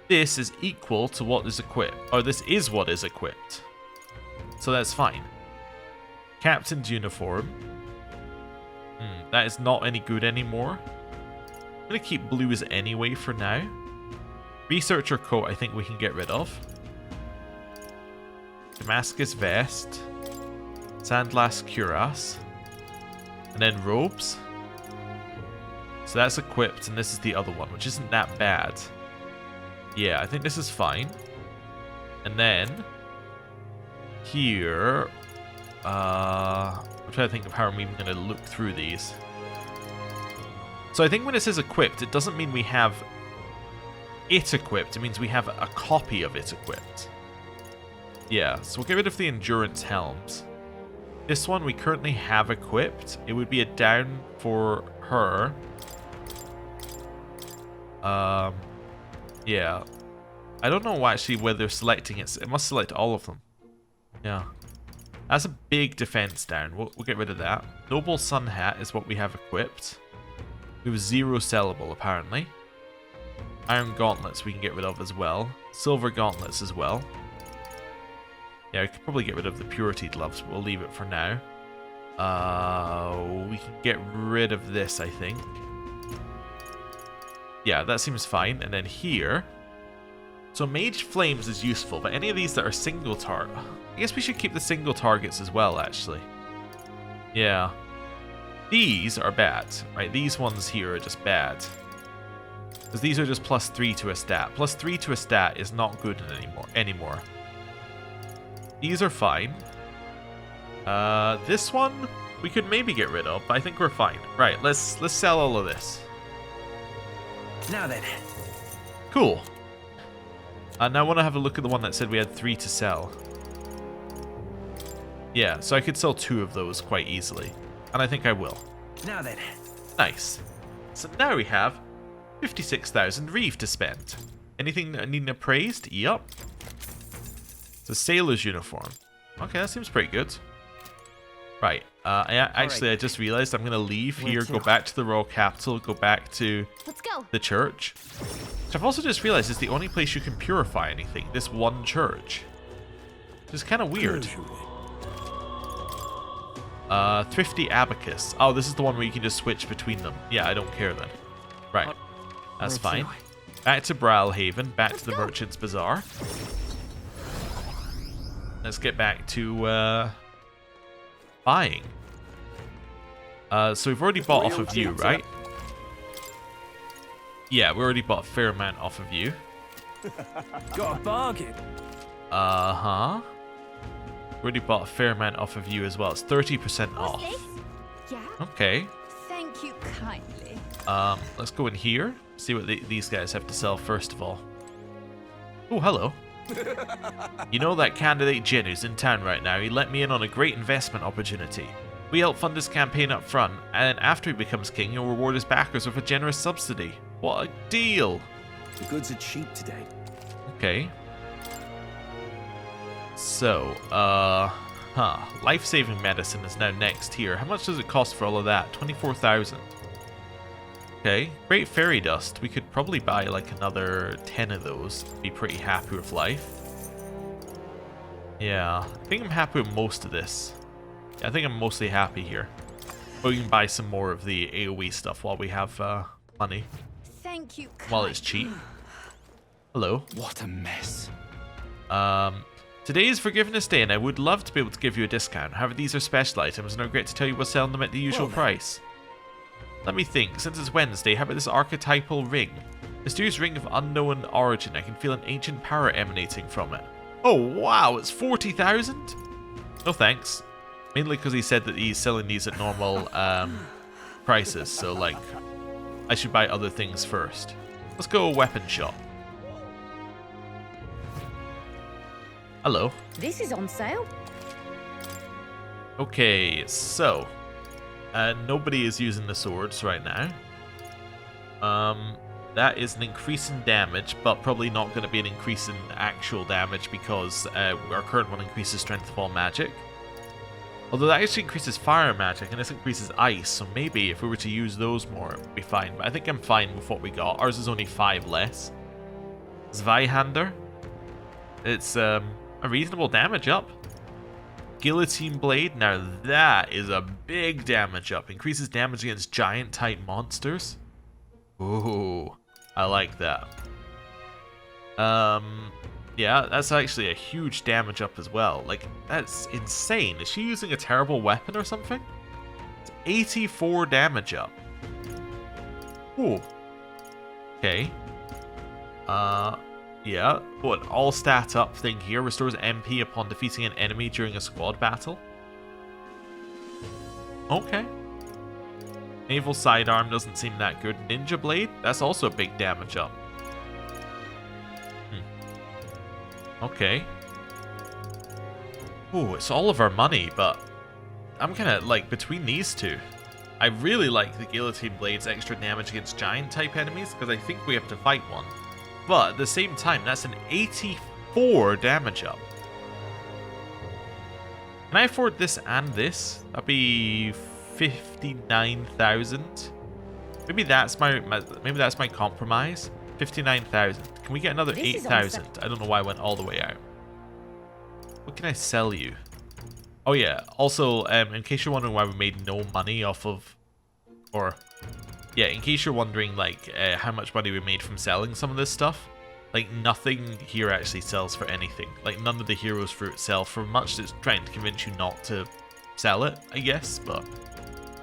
This is equal to what is equipped, or this is what is equipped. So that's fine. Captain's uniform. That is not any good anymore. I'm going to keep blues anyway for now. Researcher coat I think we can get rid of. Damascus vest. Sandglass cuirass. And then robes. So that's equipped, and this is the other one, which isn't that bad. Yeah, I think this is fine. And then here, I'm trying to think of how I'm even going to look through these. So I think when it says equipped, it doesn't mean we have it equipped. It means we have a copy of it equipped. Yeah, so we'll get rid of the endurance helms. This one we currently have equipped. It would be a down for her. Yeah. I don't know actually whether selecting it. It must select all of them. Yeah. That's a big defense down. We'll get rid of that. Noble Sun Hat is what we have equipped. We have 0 sellable apparently. Iron Gauntlets we can get rid of as well. Silver Gauntlets as well. Yeah, we could probably get rid of the Purity Gloves, but we'll leave it for now. We can get rid of this, I think. Yeah, that seems fine. And then here... So Mage Flames is useful, but any of these that are single target... I guess we should keep the single targets as well, actually. Yeah. These are bad, right? These ones here are just bad. Because these are just +3 to a stat. +3 to a stat is not good anymore. These are fine. This one we could maybe get rid of, but I think we're fine. Right, let's sell all of this. Now then. Cool. Now I want to have a look at the one that said we had 3 to sell. Yeah, so I could sell 2 of those quite easily. And I think I will. Now then. Nice. So now we have 56,000 reef to spend. Anything needing appraised? Yup. It's a sailor's uniform. Okay, that seems pretty good. Right. I just realized I'm going to leave here, go back to the royal capital, go back to the church. Which I've also just realized is the only place you can purify anything. This one church. Which is kind of weird. Thrifty Abacus. Oh, this is the one where you can just switch between them. Yeah, I don't care then. Right. That's fine. Back to Bralhaven, back to the Merchant's Bazaar. Let's get back to buying. So we've already bought off of you, right? Yeah, we already bought a fair amount off of you. Got a bargain. Uh-huh. Already bought a fair amount off of you as well. It's 30% off. Yeah. Okay. Thank you kindly. Let's go in here. See what these guys have to sell first of all. Oh, hello. You know that candidate Jin who's in town right now? He let me in on a great investment opportunity. We help fund his campaign up front, and after he becomes king, he'll reward his backers with a generous subsidy. What a deal! The goods are cheap today. Okay. So, life-saving medicine is now next here. How much does it cost for all of that? 24,000. Okay, great fairy dust. We could probably buy like another 10 of those. Be pretty happy with life. Yeah, I think I'm happy with most of this. Yeah, I think I'm mostly happy here. But we can buy some more of the AoE stuff while we have money. Thank you kindly. While it's cheap. Hello. What a mess. Today is Forgiveness Day and I would love to be able to give you a discount. However, these are special items and I regret to tell you we're selling them at the usual price. Let me think. Since it's Wednesday, how about this archetypal ring? Mysterious ring of unknown origin. I can feel an ancient power emanating from it. Oh wow, it's 40,000? No thanks. Mainly because he said that he's selling these at normal prices, so like I should buy other things first. Let's go weapon shop. Hello. This is on sale. Okay, so nobody is using the swords right now. That is an increase in damage, but probably not going to be an increase in actual damage because our current one increases strength of all magic. Although that actually increases fire magic, and this increases ice, so maybe if we were to use those more, it would be fine. But I think I'm fine with what we got. Ours is only 5 less. Zweihander. It's a reasonable damage up. Guillotine Blade. Now that is a big damage up. Increases damage against giant-type monsters. Ooh, I like that. Yeah, that's actually a huge damage up as well. Like, that's insane. Is she using a terrible weapon or something? It's 84 damage up. Ooh. Okay. Yeah. Oh, an all stat up thing here. Restores MP upon defeating an enemy during a squad battle. Okay. Naval Sidearm doesn't seem that good. Ninja Blade? That's also a big damage up. Okay. Ooh, it's all of our money, but I'm kind of like between these two. I really like the Guillotine Blade's extra damage against giant type enemies because I think we have to fight one. But at the same time, that's an 84 damage up. Can I afford this and this? That'd be 59,000. Maybe that's my compromise. 59,000. Can we get another 8,000? I don't know why I went all the way out. What can I sell you? Oh yeah, also, in case you're wondering why we made no money off of... Or... Yeah, in case you're wondering, like, how much money we made from selling some of this stuff, like, nothing here actually sells for anything. Like, none of the heroes fruits sell for much. It's trying to convince you not to sell it, I guess, but...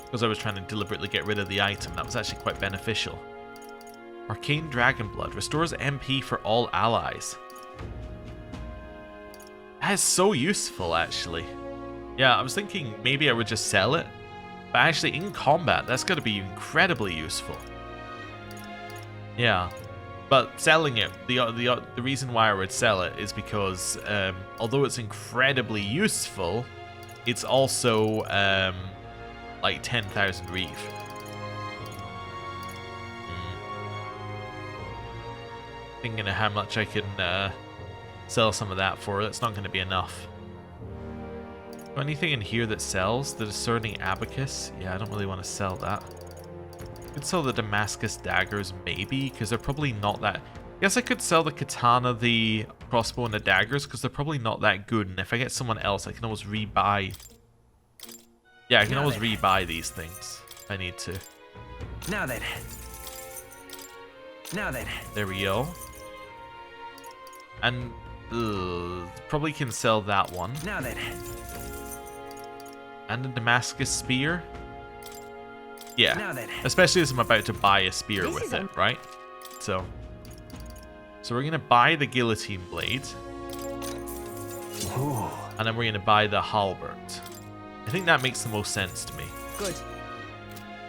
Because I was trying to deliberately get rid of the item, that was actually quite beneficial. Arcane Dragon Blood restores MP for all allies. That is so useful, actually. Yeah, I was thinking maybe I would just sell it. But actually, in combat, that's going to be incredibly useful. Yeah. But selling it, the reason why I would sell it is because, although it's incredibly useful, it's also, like 10,000 reef. Thinking of how much I can sell some of that for. That's not going to be enough. Anything in here that sells? The Discerning Abacus? Yeah, I don't really want to sell that. I could sell the Damascus Daggers, maybe, because they're probably not that... I guess I could sell the Katana, the Crossbow, and the Daggers, because they're probably not that good, and if I get someone else, I can always rebuy... Yeah, I can always rebuy these things, if I need to. Now then. Now then. There we go. And... probably can sell that one. Now then. And a Damascus Spear. Yeah, Now then. especially as I'm about to buy a spear with it, right? So we're going to buy the Guillotine Blade. Ooh. And then we're going to buy the Halberd. I think that makes the most sense to me. Good.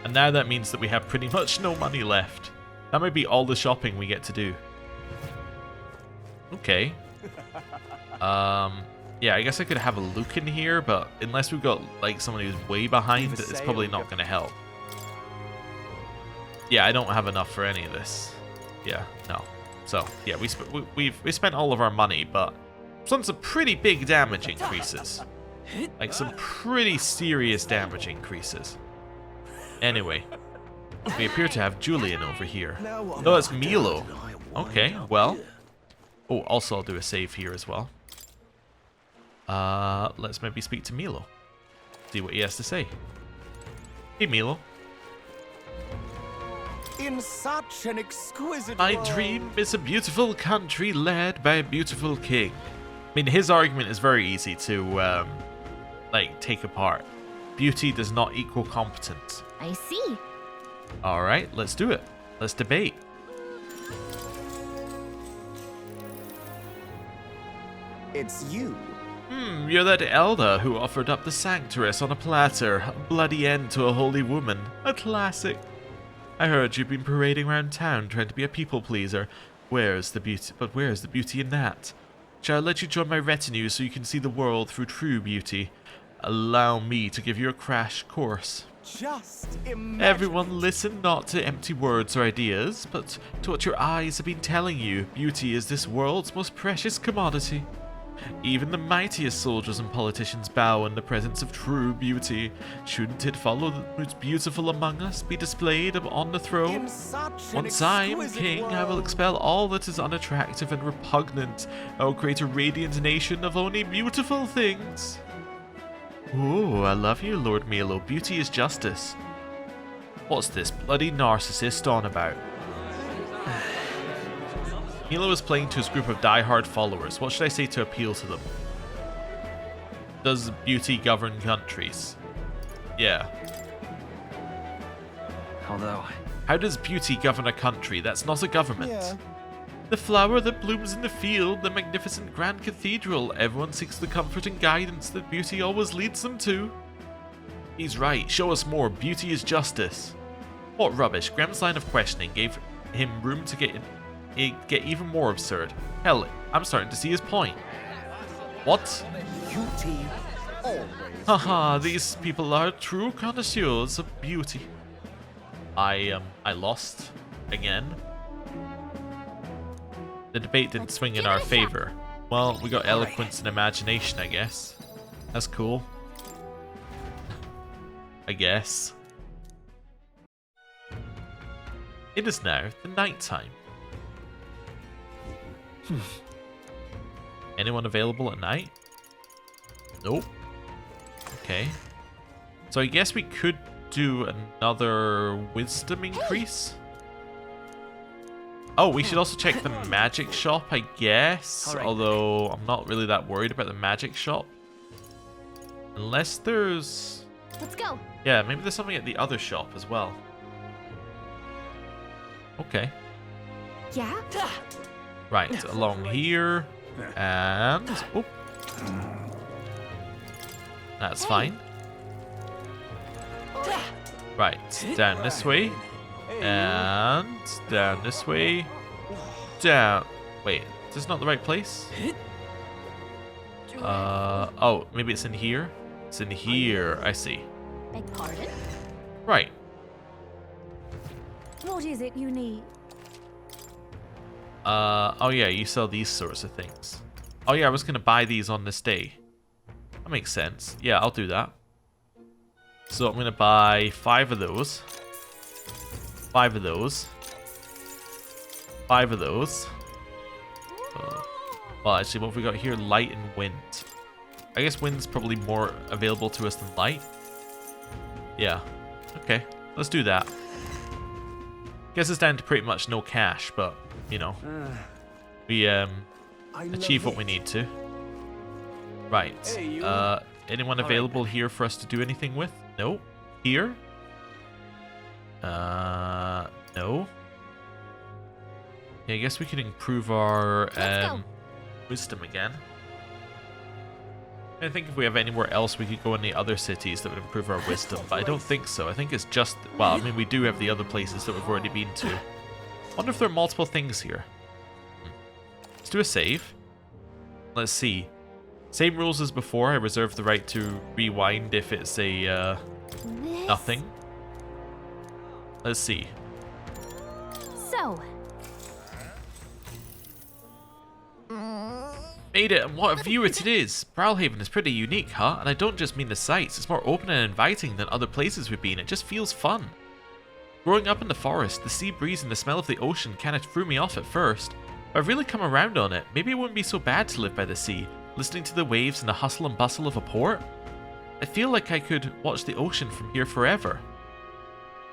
And now that means that we have pretty much no money left. That might be all the shopping we get to do. Okay. Yeah, I guess I could have a look in here, but unless we've got like someone who's way behind, it's probably not going to help. Yeah, I don't have enough for any of this. Yeah, no. So yeah, we spent all of our money, but some pretty big damage increases, like some pretty serious damage increases. Anyway, we appear to have Julian over here. Oh, it's Milo. Okay, well. Oh, also I'll do a save here as well. Let's maybe speak to Milo. See what he has to say. Hey, Milo. In such an exquisite My world. dream is a beautiful country led by a beautiful king. I mean, his argument is very easy to, like, take apart. Beauty does not equal competence. I see. Alright, let's do it. Let's debate. It's you. You're that elder who offered up the Sanctress on a platter. A bloody end to a holy woman. A classic. I heard you've been parading around town trying to be a people pleaser. Where's the beauty? But where's the beauty in that? Shall I let you join my retinue so you can see the world through true beauty? Allow me to give you a crash course. Just imagine. Everyone listen not to empty words or ideas, but to what your eyes have been telling you. Beauty is this world's most precious commodity. Even the mightiest soldiers and politicians bow in the presence of true beauty. Shouldn't it follow that the most beautiful among us be displayed on the throne? In such an Once I am exquisite king, I will world. expel all that is unattractive and repugnant. I will create a radiant nation of only beautiful things. Ooh, I love you, Lord Milo. Beauty is justice. What's this bloody narcissist on about? Milo is playing to his group of die-hard followers. What should I say to appeal to them? Does beauty govern countries? Yeah. Although, How does beauty govern a country? That's not a government. Yeah. The flower that blooms in the field, the magnificent grand cathedral. Everyone seeks the comfort and guidance that beauty always leads them to. He's right. Show us more. Beauty is justice. What rubbish. Graham's line of questioning gave him room to get even more absurd. Hell, I'm starting to see his point. What? Beauty always. Haha, these people are true connoisseurs of beauty. I lost again. The debate didn't swing in our favor. Well, we got eloquence and imagination, I guess. That's cool. I guess. It is now the night time. Anyone available at night? Nope. Okay. So I guess we could do another wisdom increase. Oh, we should also check the magic shop, I guess. Alright. Although I'm not really that worried about the magic shop. Unless there's... Let's go. Yeah, maybe there's something at the other shop as well. Okay. Yeah? Right, along here. And... Oh. That's fine. Right, down this way. And down this way. Down. Wait, is this not the right place? Oh, maybe it's in here? It's in here, I see. Beg pardon? Right. What is it you need? Oh yeah, you sell these sorts of things. Oh yeah, I was gonna buy these on this day. That makes sense. Yeah, I'll do that. So I'm gonna buy 5 of those. 5 of those. 5 of those. Well, actually, what have we got here? Light and wind. I guess wind's probably more available to us than light. Yeah. Okay, let's do that. Guess it's down to pretty much no cash, but, you know. We, achieve what we need to. Right. Anyone available here for us to do anything with? No. Here? No. Yeah, I guess we can improve our wisdom again. I think if we have anywhere else we could go in the other cities that would improve our wisdom, but I don't think so. I think it's just, well, I mean, we do have the other places that we've already been to. I wonder if there are multiple things here. Let's do a save. Let's see. Same rules as before. I reserve the right to rewind if it's a nothing. Let's see. So. Made it, and what a view it is! Browhaven is pretty unique, huh? And I don't just mean the sights, it's more open and inviting than other places we've been. It just feels fun. Growing up in the forest, the sea breeze and the smell of the ocean kinda threw me off at first. But I've really come around on it. Maybe it wouldn't be so bad to live by the sea, listening to the waves and the hustle and bustle of a port. I feel like I could watch the ocean from here forever.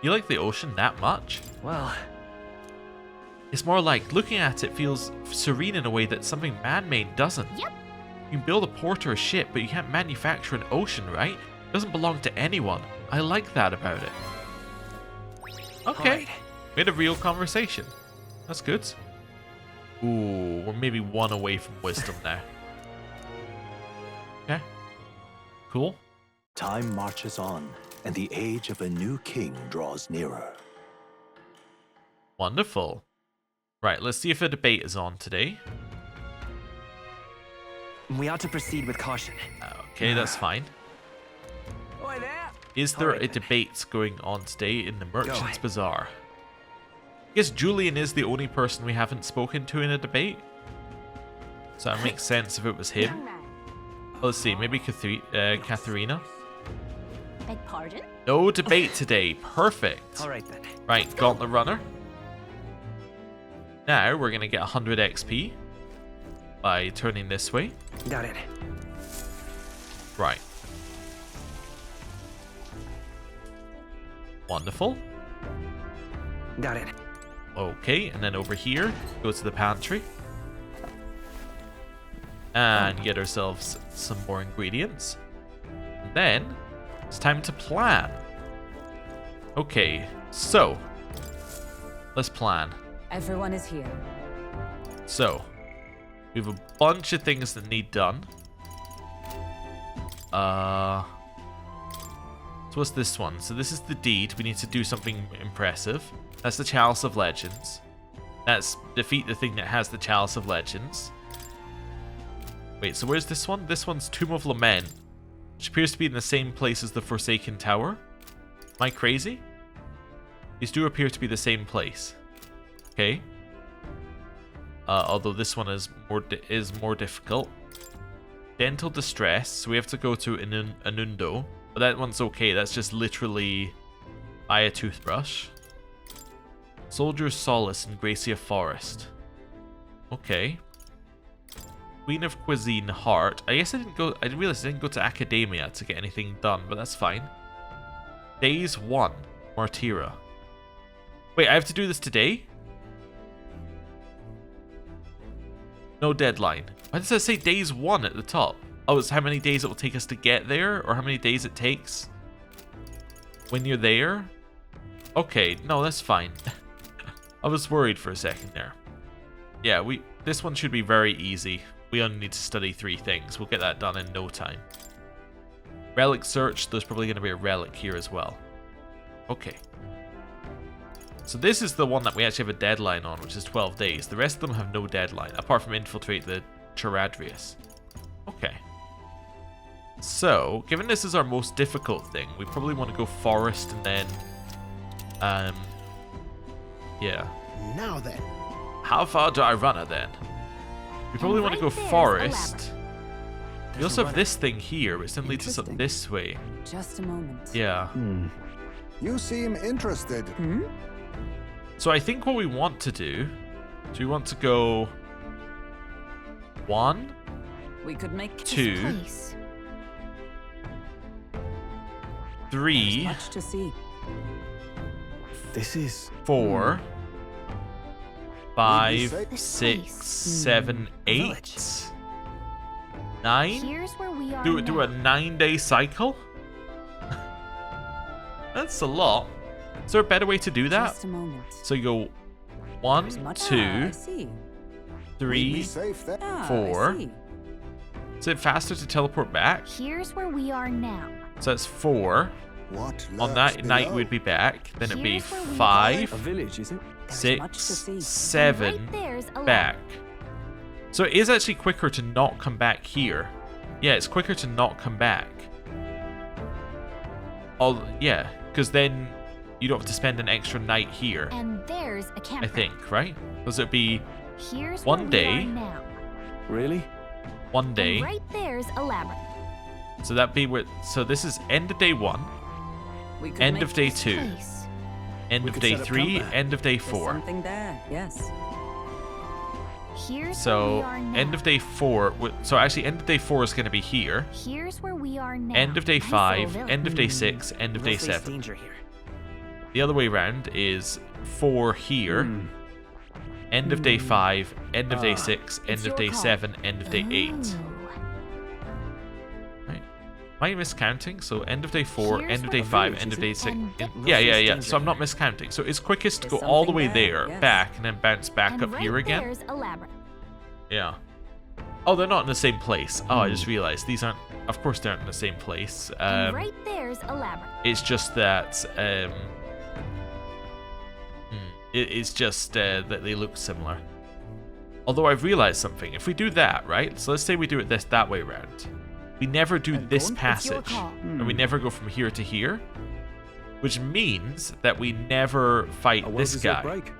You like the ocean that much? Well, It's more like looking at it feels serene in a way that something man-made doesn't. Yep. You can build a port or a ship, but you can't manufacture an ocean, right? It doesn't belong to anyone. I like that about it. Okay. Alright. We had a real conversation. That's good. Ooh, we're maybe 1 away from wisdom now. Okay. Cool. Time marches on, and the age of a new king draws nearer. Wonderful. Right, let's see if a debate is on today. we ought to proceed with caution. Okay, that's fine. Oi there! Is there Alright a then. debate going on today in the Merchant's ahead. Bazaar? I guess Julian is the only person we haven't spoken to in a debate. So that makes sense if it was him. Well, let's see, maybe Katharina? Beg pardon? No debate today. Perfect. All right then. Right, Gauntlet Runner. Now we're going to get 100 XP by turning this way. Got it. Right. Wonderful. Got it. Okay, and then over here, go to the pantry. And get ourselves some more ingredients. And then, it's time to plan. Okay, so, let's plan. Everyone is here. So, we have a bunch of things that need done. So what's this one? So this is the deed. We need to do something impressive. That's the Chalice of Legends. That's defeat the thing that has the Chalice of Legends. Wait, so where's this one? This one's Tomb of Lament, which appears to be in the same place as the Forsaken Tower. Am I crazy? These do appear to be the same place. Okay. Although this one is more difficult. Dental Distress, so we have to go to Anundo. But that one's okay, that's just literally buy a toothbrush. Soldier's Solace in Gracia Forest. Okay. Queen of Cuisine Heart. I guess I realized I didn't go to Academia to get anything done, but that's fine. Days 1, Martira. Wait, I have to do this today? No deadline. Why does that say days 1 at the top? Oh, it's how many days it will take us to get there? Or how many days it takes when you're there? Okay, no, that's fine. I was worried for a second there. Yeah, this one should be very easy. We only need to study 3 things. We'll get that done in no time. Relic search, there's probably going to be a relic here as well. Okay. So this is the one that we actually have a deadline on, which is 12 days. The rest of them have no deadline, apart from infiltrate the Charadrius. Okay. So, given this is our most difficult thing, we probably want to go forest and then... yeah. Now then. How far do I run her then? We probably want to go forest. We also have this thing here, which then leads us up this way. Just a moment. Yeah. You seem interested. So I think what we want to do is we want to go 1, We could make 2, Place. 3, much to see. This is 4, 5, This 6, place. 7, 8, 9. Here's where we are Do a now. 9-day cycle? That's a lot. Is there a better way to do that? Just a moment. So you go 1, There's much- 2, I see. Be 3. safe then. I 4. see. Is it faster to teleport back? Here's where we are now. So that's 4. What On lurks that night below? we'd be back. Then it'd be Here's where we 5, village, is it? There's much to 6, see. 7 Right there's a back. ladder. So it is actually quicker to not come back here. Yeah, it's quicker to not come back. Oh, yeah, because then you don't have to spend an extra night here, And there's a campground. I think, right? Because it'd be Here's One where day. we are now. Really? 1 And day. right there's a labyrinth. So that'd be what. So this is end of day 1, We could end make of day This 2, place. end We of could day set up 3, camp end of day There's 4. something there. Yes. Here's where So we are now. end of day 4. So actually, end of day 4 is going to be here. Here's where we are now. End of day Nice 5, little end of day village. 6, end of day We'll face 7. danger here. The other way around is 4 here, end of day 5, end of day 6, end It's of your day call. 7, end of day 8. Ooh. Right. Am I miscounting? So end of day 4, Here's end of where day the 5, village end of is, day it? 6. And Yeah, We'll yeah, face yeah. danger So I'm not here. miscounting. So it's quickest to There's go all the way something there, there, yes. back, and then bounce back And up right here again. there's a labyrinth. Yeah. Oh, they're not in the same place. Oh, I just realized these aren't. Of course, they aren't in the same place. And right there's a labyrinth. It's just that. It's just that they look similar. Although I've realized something. If we do that, right? So let's say we do it that way round. we never do this It's your passage. call. And we never go from here to here. Which means that we never fight A this well-deserved guy. break.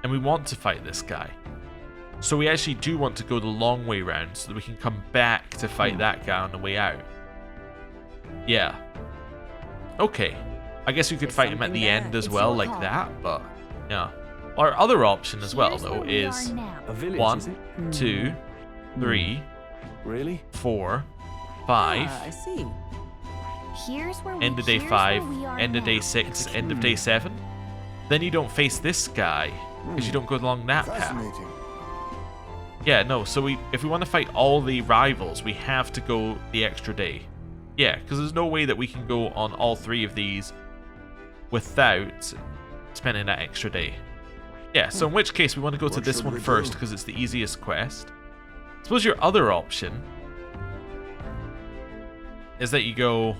And we want to fight this guy. So we actually do want to go the long way round so that we can come back to fight that guy on the way out. Yeah. Okay. I guess we could There's fight him at something the there. end as It's well, your like call. that, but yeah. Our other option as well, Here's though, where we is are now. A village, one, is it? 2, 3, Really? 4, 5, Ah, I see. Here's where we end of day here's 5, where we are end of day now. 6, end of day 7. Then you don't face this guy, because you don't go along that path. Fascinating. Yeah, no, so if we want to fight all the rivals, we have to go the extra day. Yeah, because there's no way that we can go on all 3 of these without spending that extra day. Yeah, so in which case we want to go to What this should one we first do? because it's the easiest quest. I suppose your other option is that you go...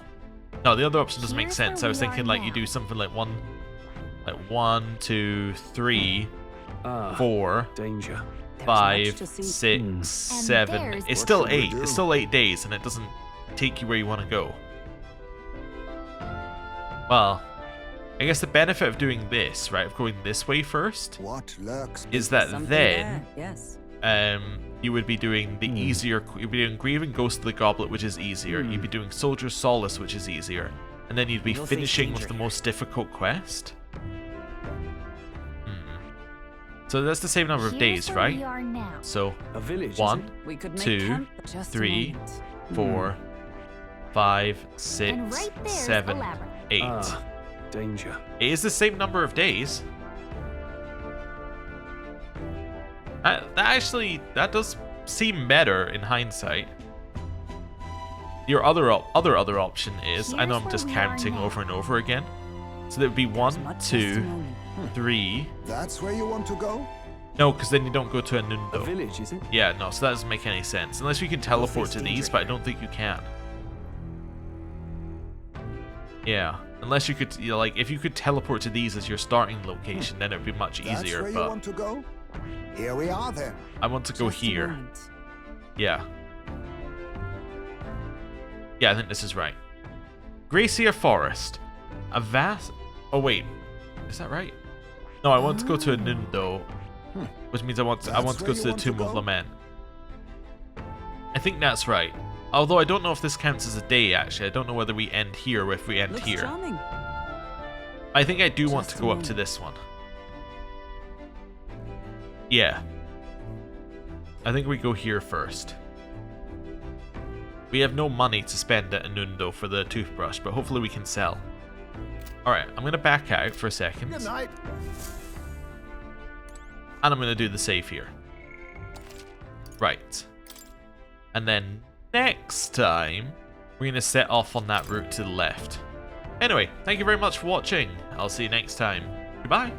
No, the other option doesn't make Here's sense. where I was we thinking are like you now. do something like 1, 2, 3, Ah, 4, danger. There's 5, much to see. 6, 7. there's- It's What still should we 8. do? It's still 8 days, and it doesn't take you where you want to go. Well, I guess the benefit of doing this, right, of going this way first, What lurks? is that Something then there, yes. you would be doing the easier. You'd be doing Grieving Ghost of the Goblet, which is easier. You'd be doing Soldier's Solace, which is easier, and then you'd be You'll face finishing danger with the here. most difficult quest. So that's the same number of Here's days, where right? We are now. So A village, is 1, it? We could make 2, camp just a 3, moment. 4, 5, 6, And right there's 7, a labyrinth. 8. Ah, danger. It is the same number of days. That does seem better in hindsight. Your other option is, I know I'm Here's just where we are counting now. over and over again. So that would be There's 1, much 2, testimony. 3. That's where you want to go? No, because then you don't go to a A Nundo. village, is it? Yeah, no, so that doesn't make any sense. Unless you can teleport to face these, danger but I here. don't think you can. Yeah, unless you could, like, if you could teleport to these as your starting location, then it would be much That's easier, where you but want to go? Here we are then. I want to go Just a here. moment. Yeah. Yeah, I think this is right. Gracia Forest. A vast... Oh, wait. Is that right? No, I want to go to a Nundo. Which means I want to That's go where to you the want to Tomb of go? Lament. I think that's right. Although I don't know if this counts as a day, actually. I don't know whether we end here or if we end Looks here. charming. I think I do want Just to a go up to moment. this one. Yeah. I think we go here first. We have no money to spend at Anundo for the toothbrush, but hopefully we can sell. Alright, I'm going to back out for a second. Good night. And I'm going to do the save here. Right. And then next time, we're going to set off on that route to the left. Anyway, thank you very much for watching. I'll see you next time. Goodbye.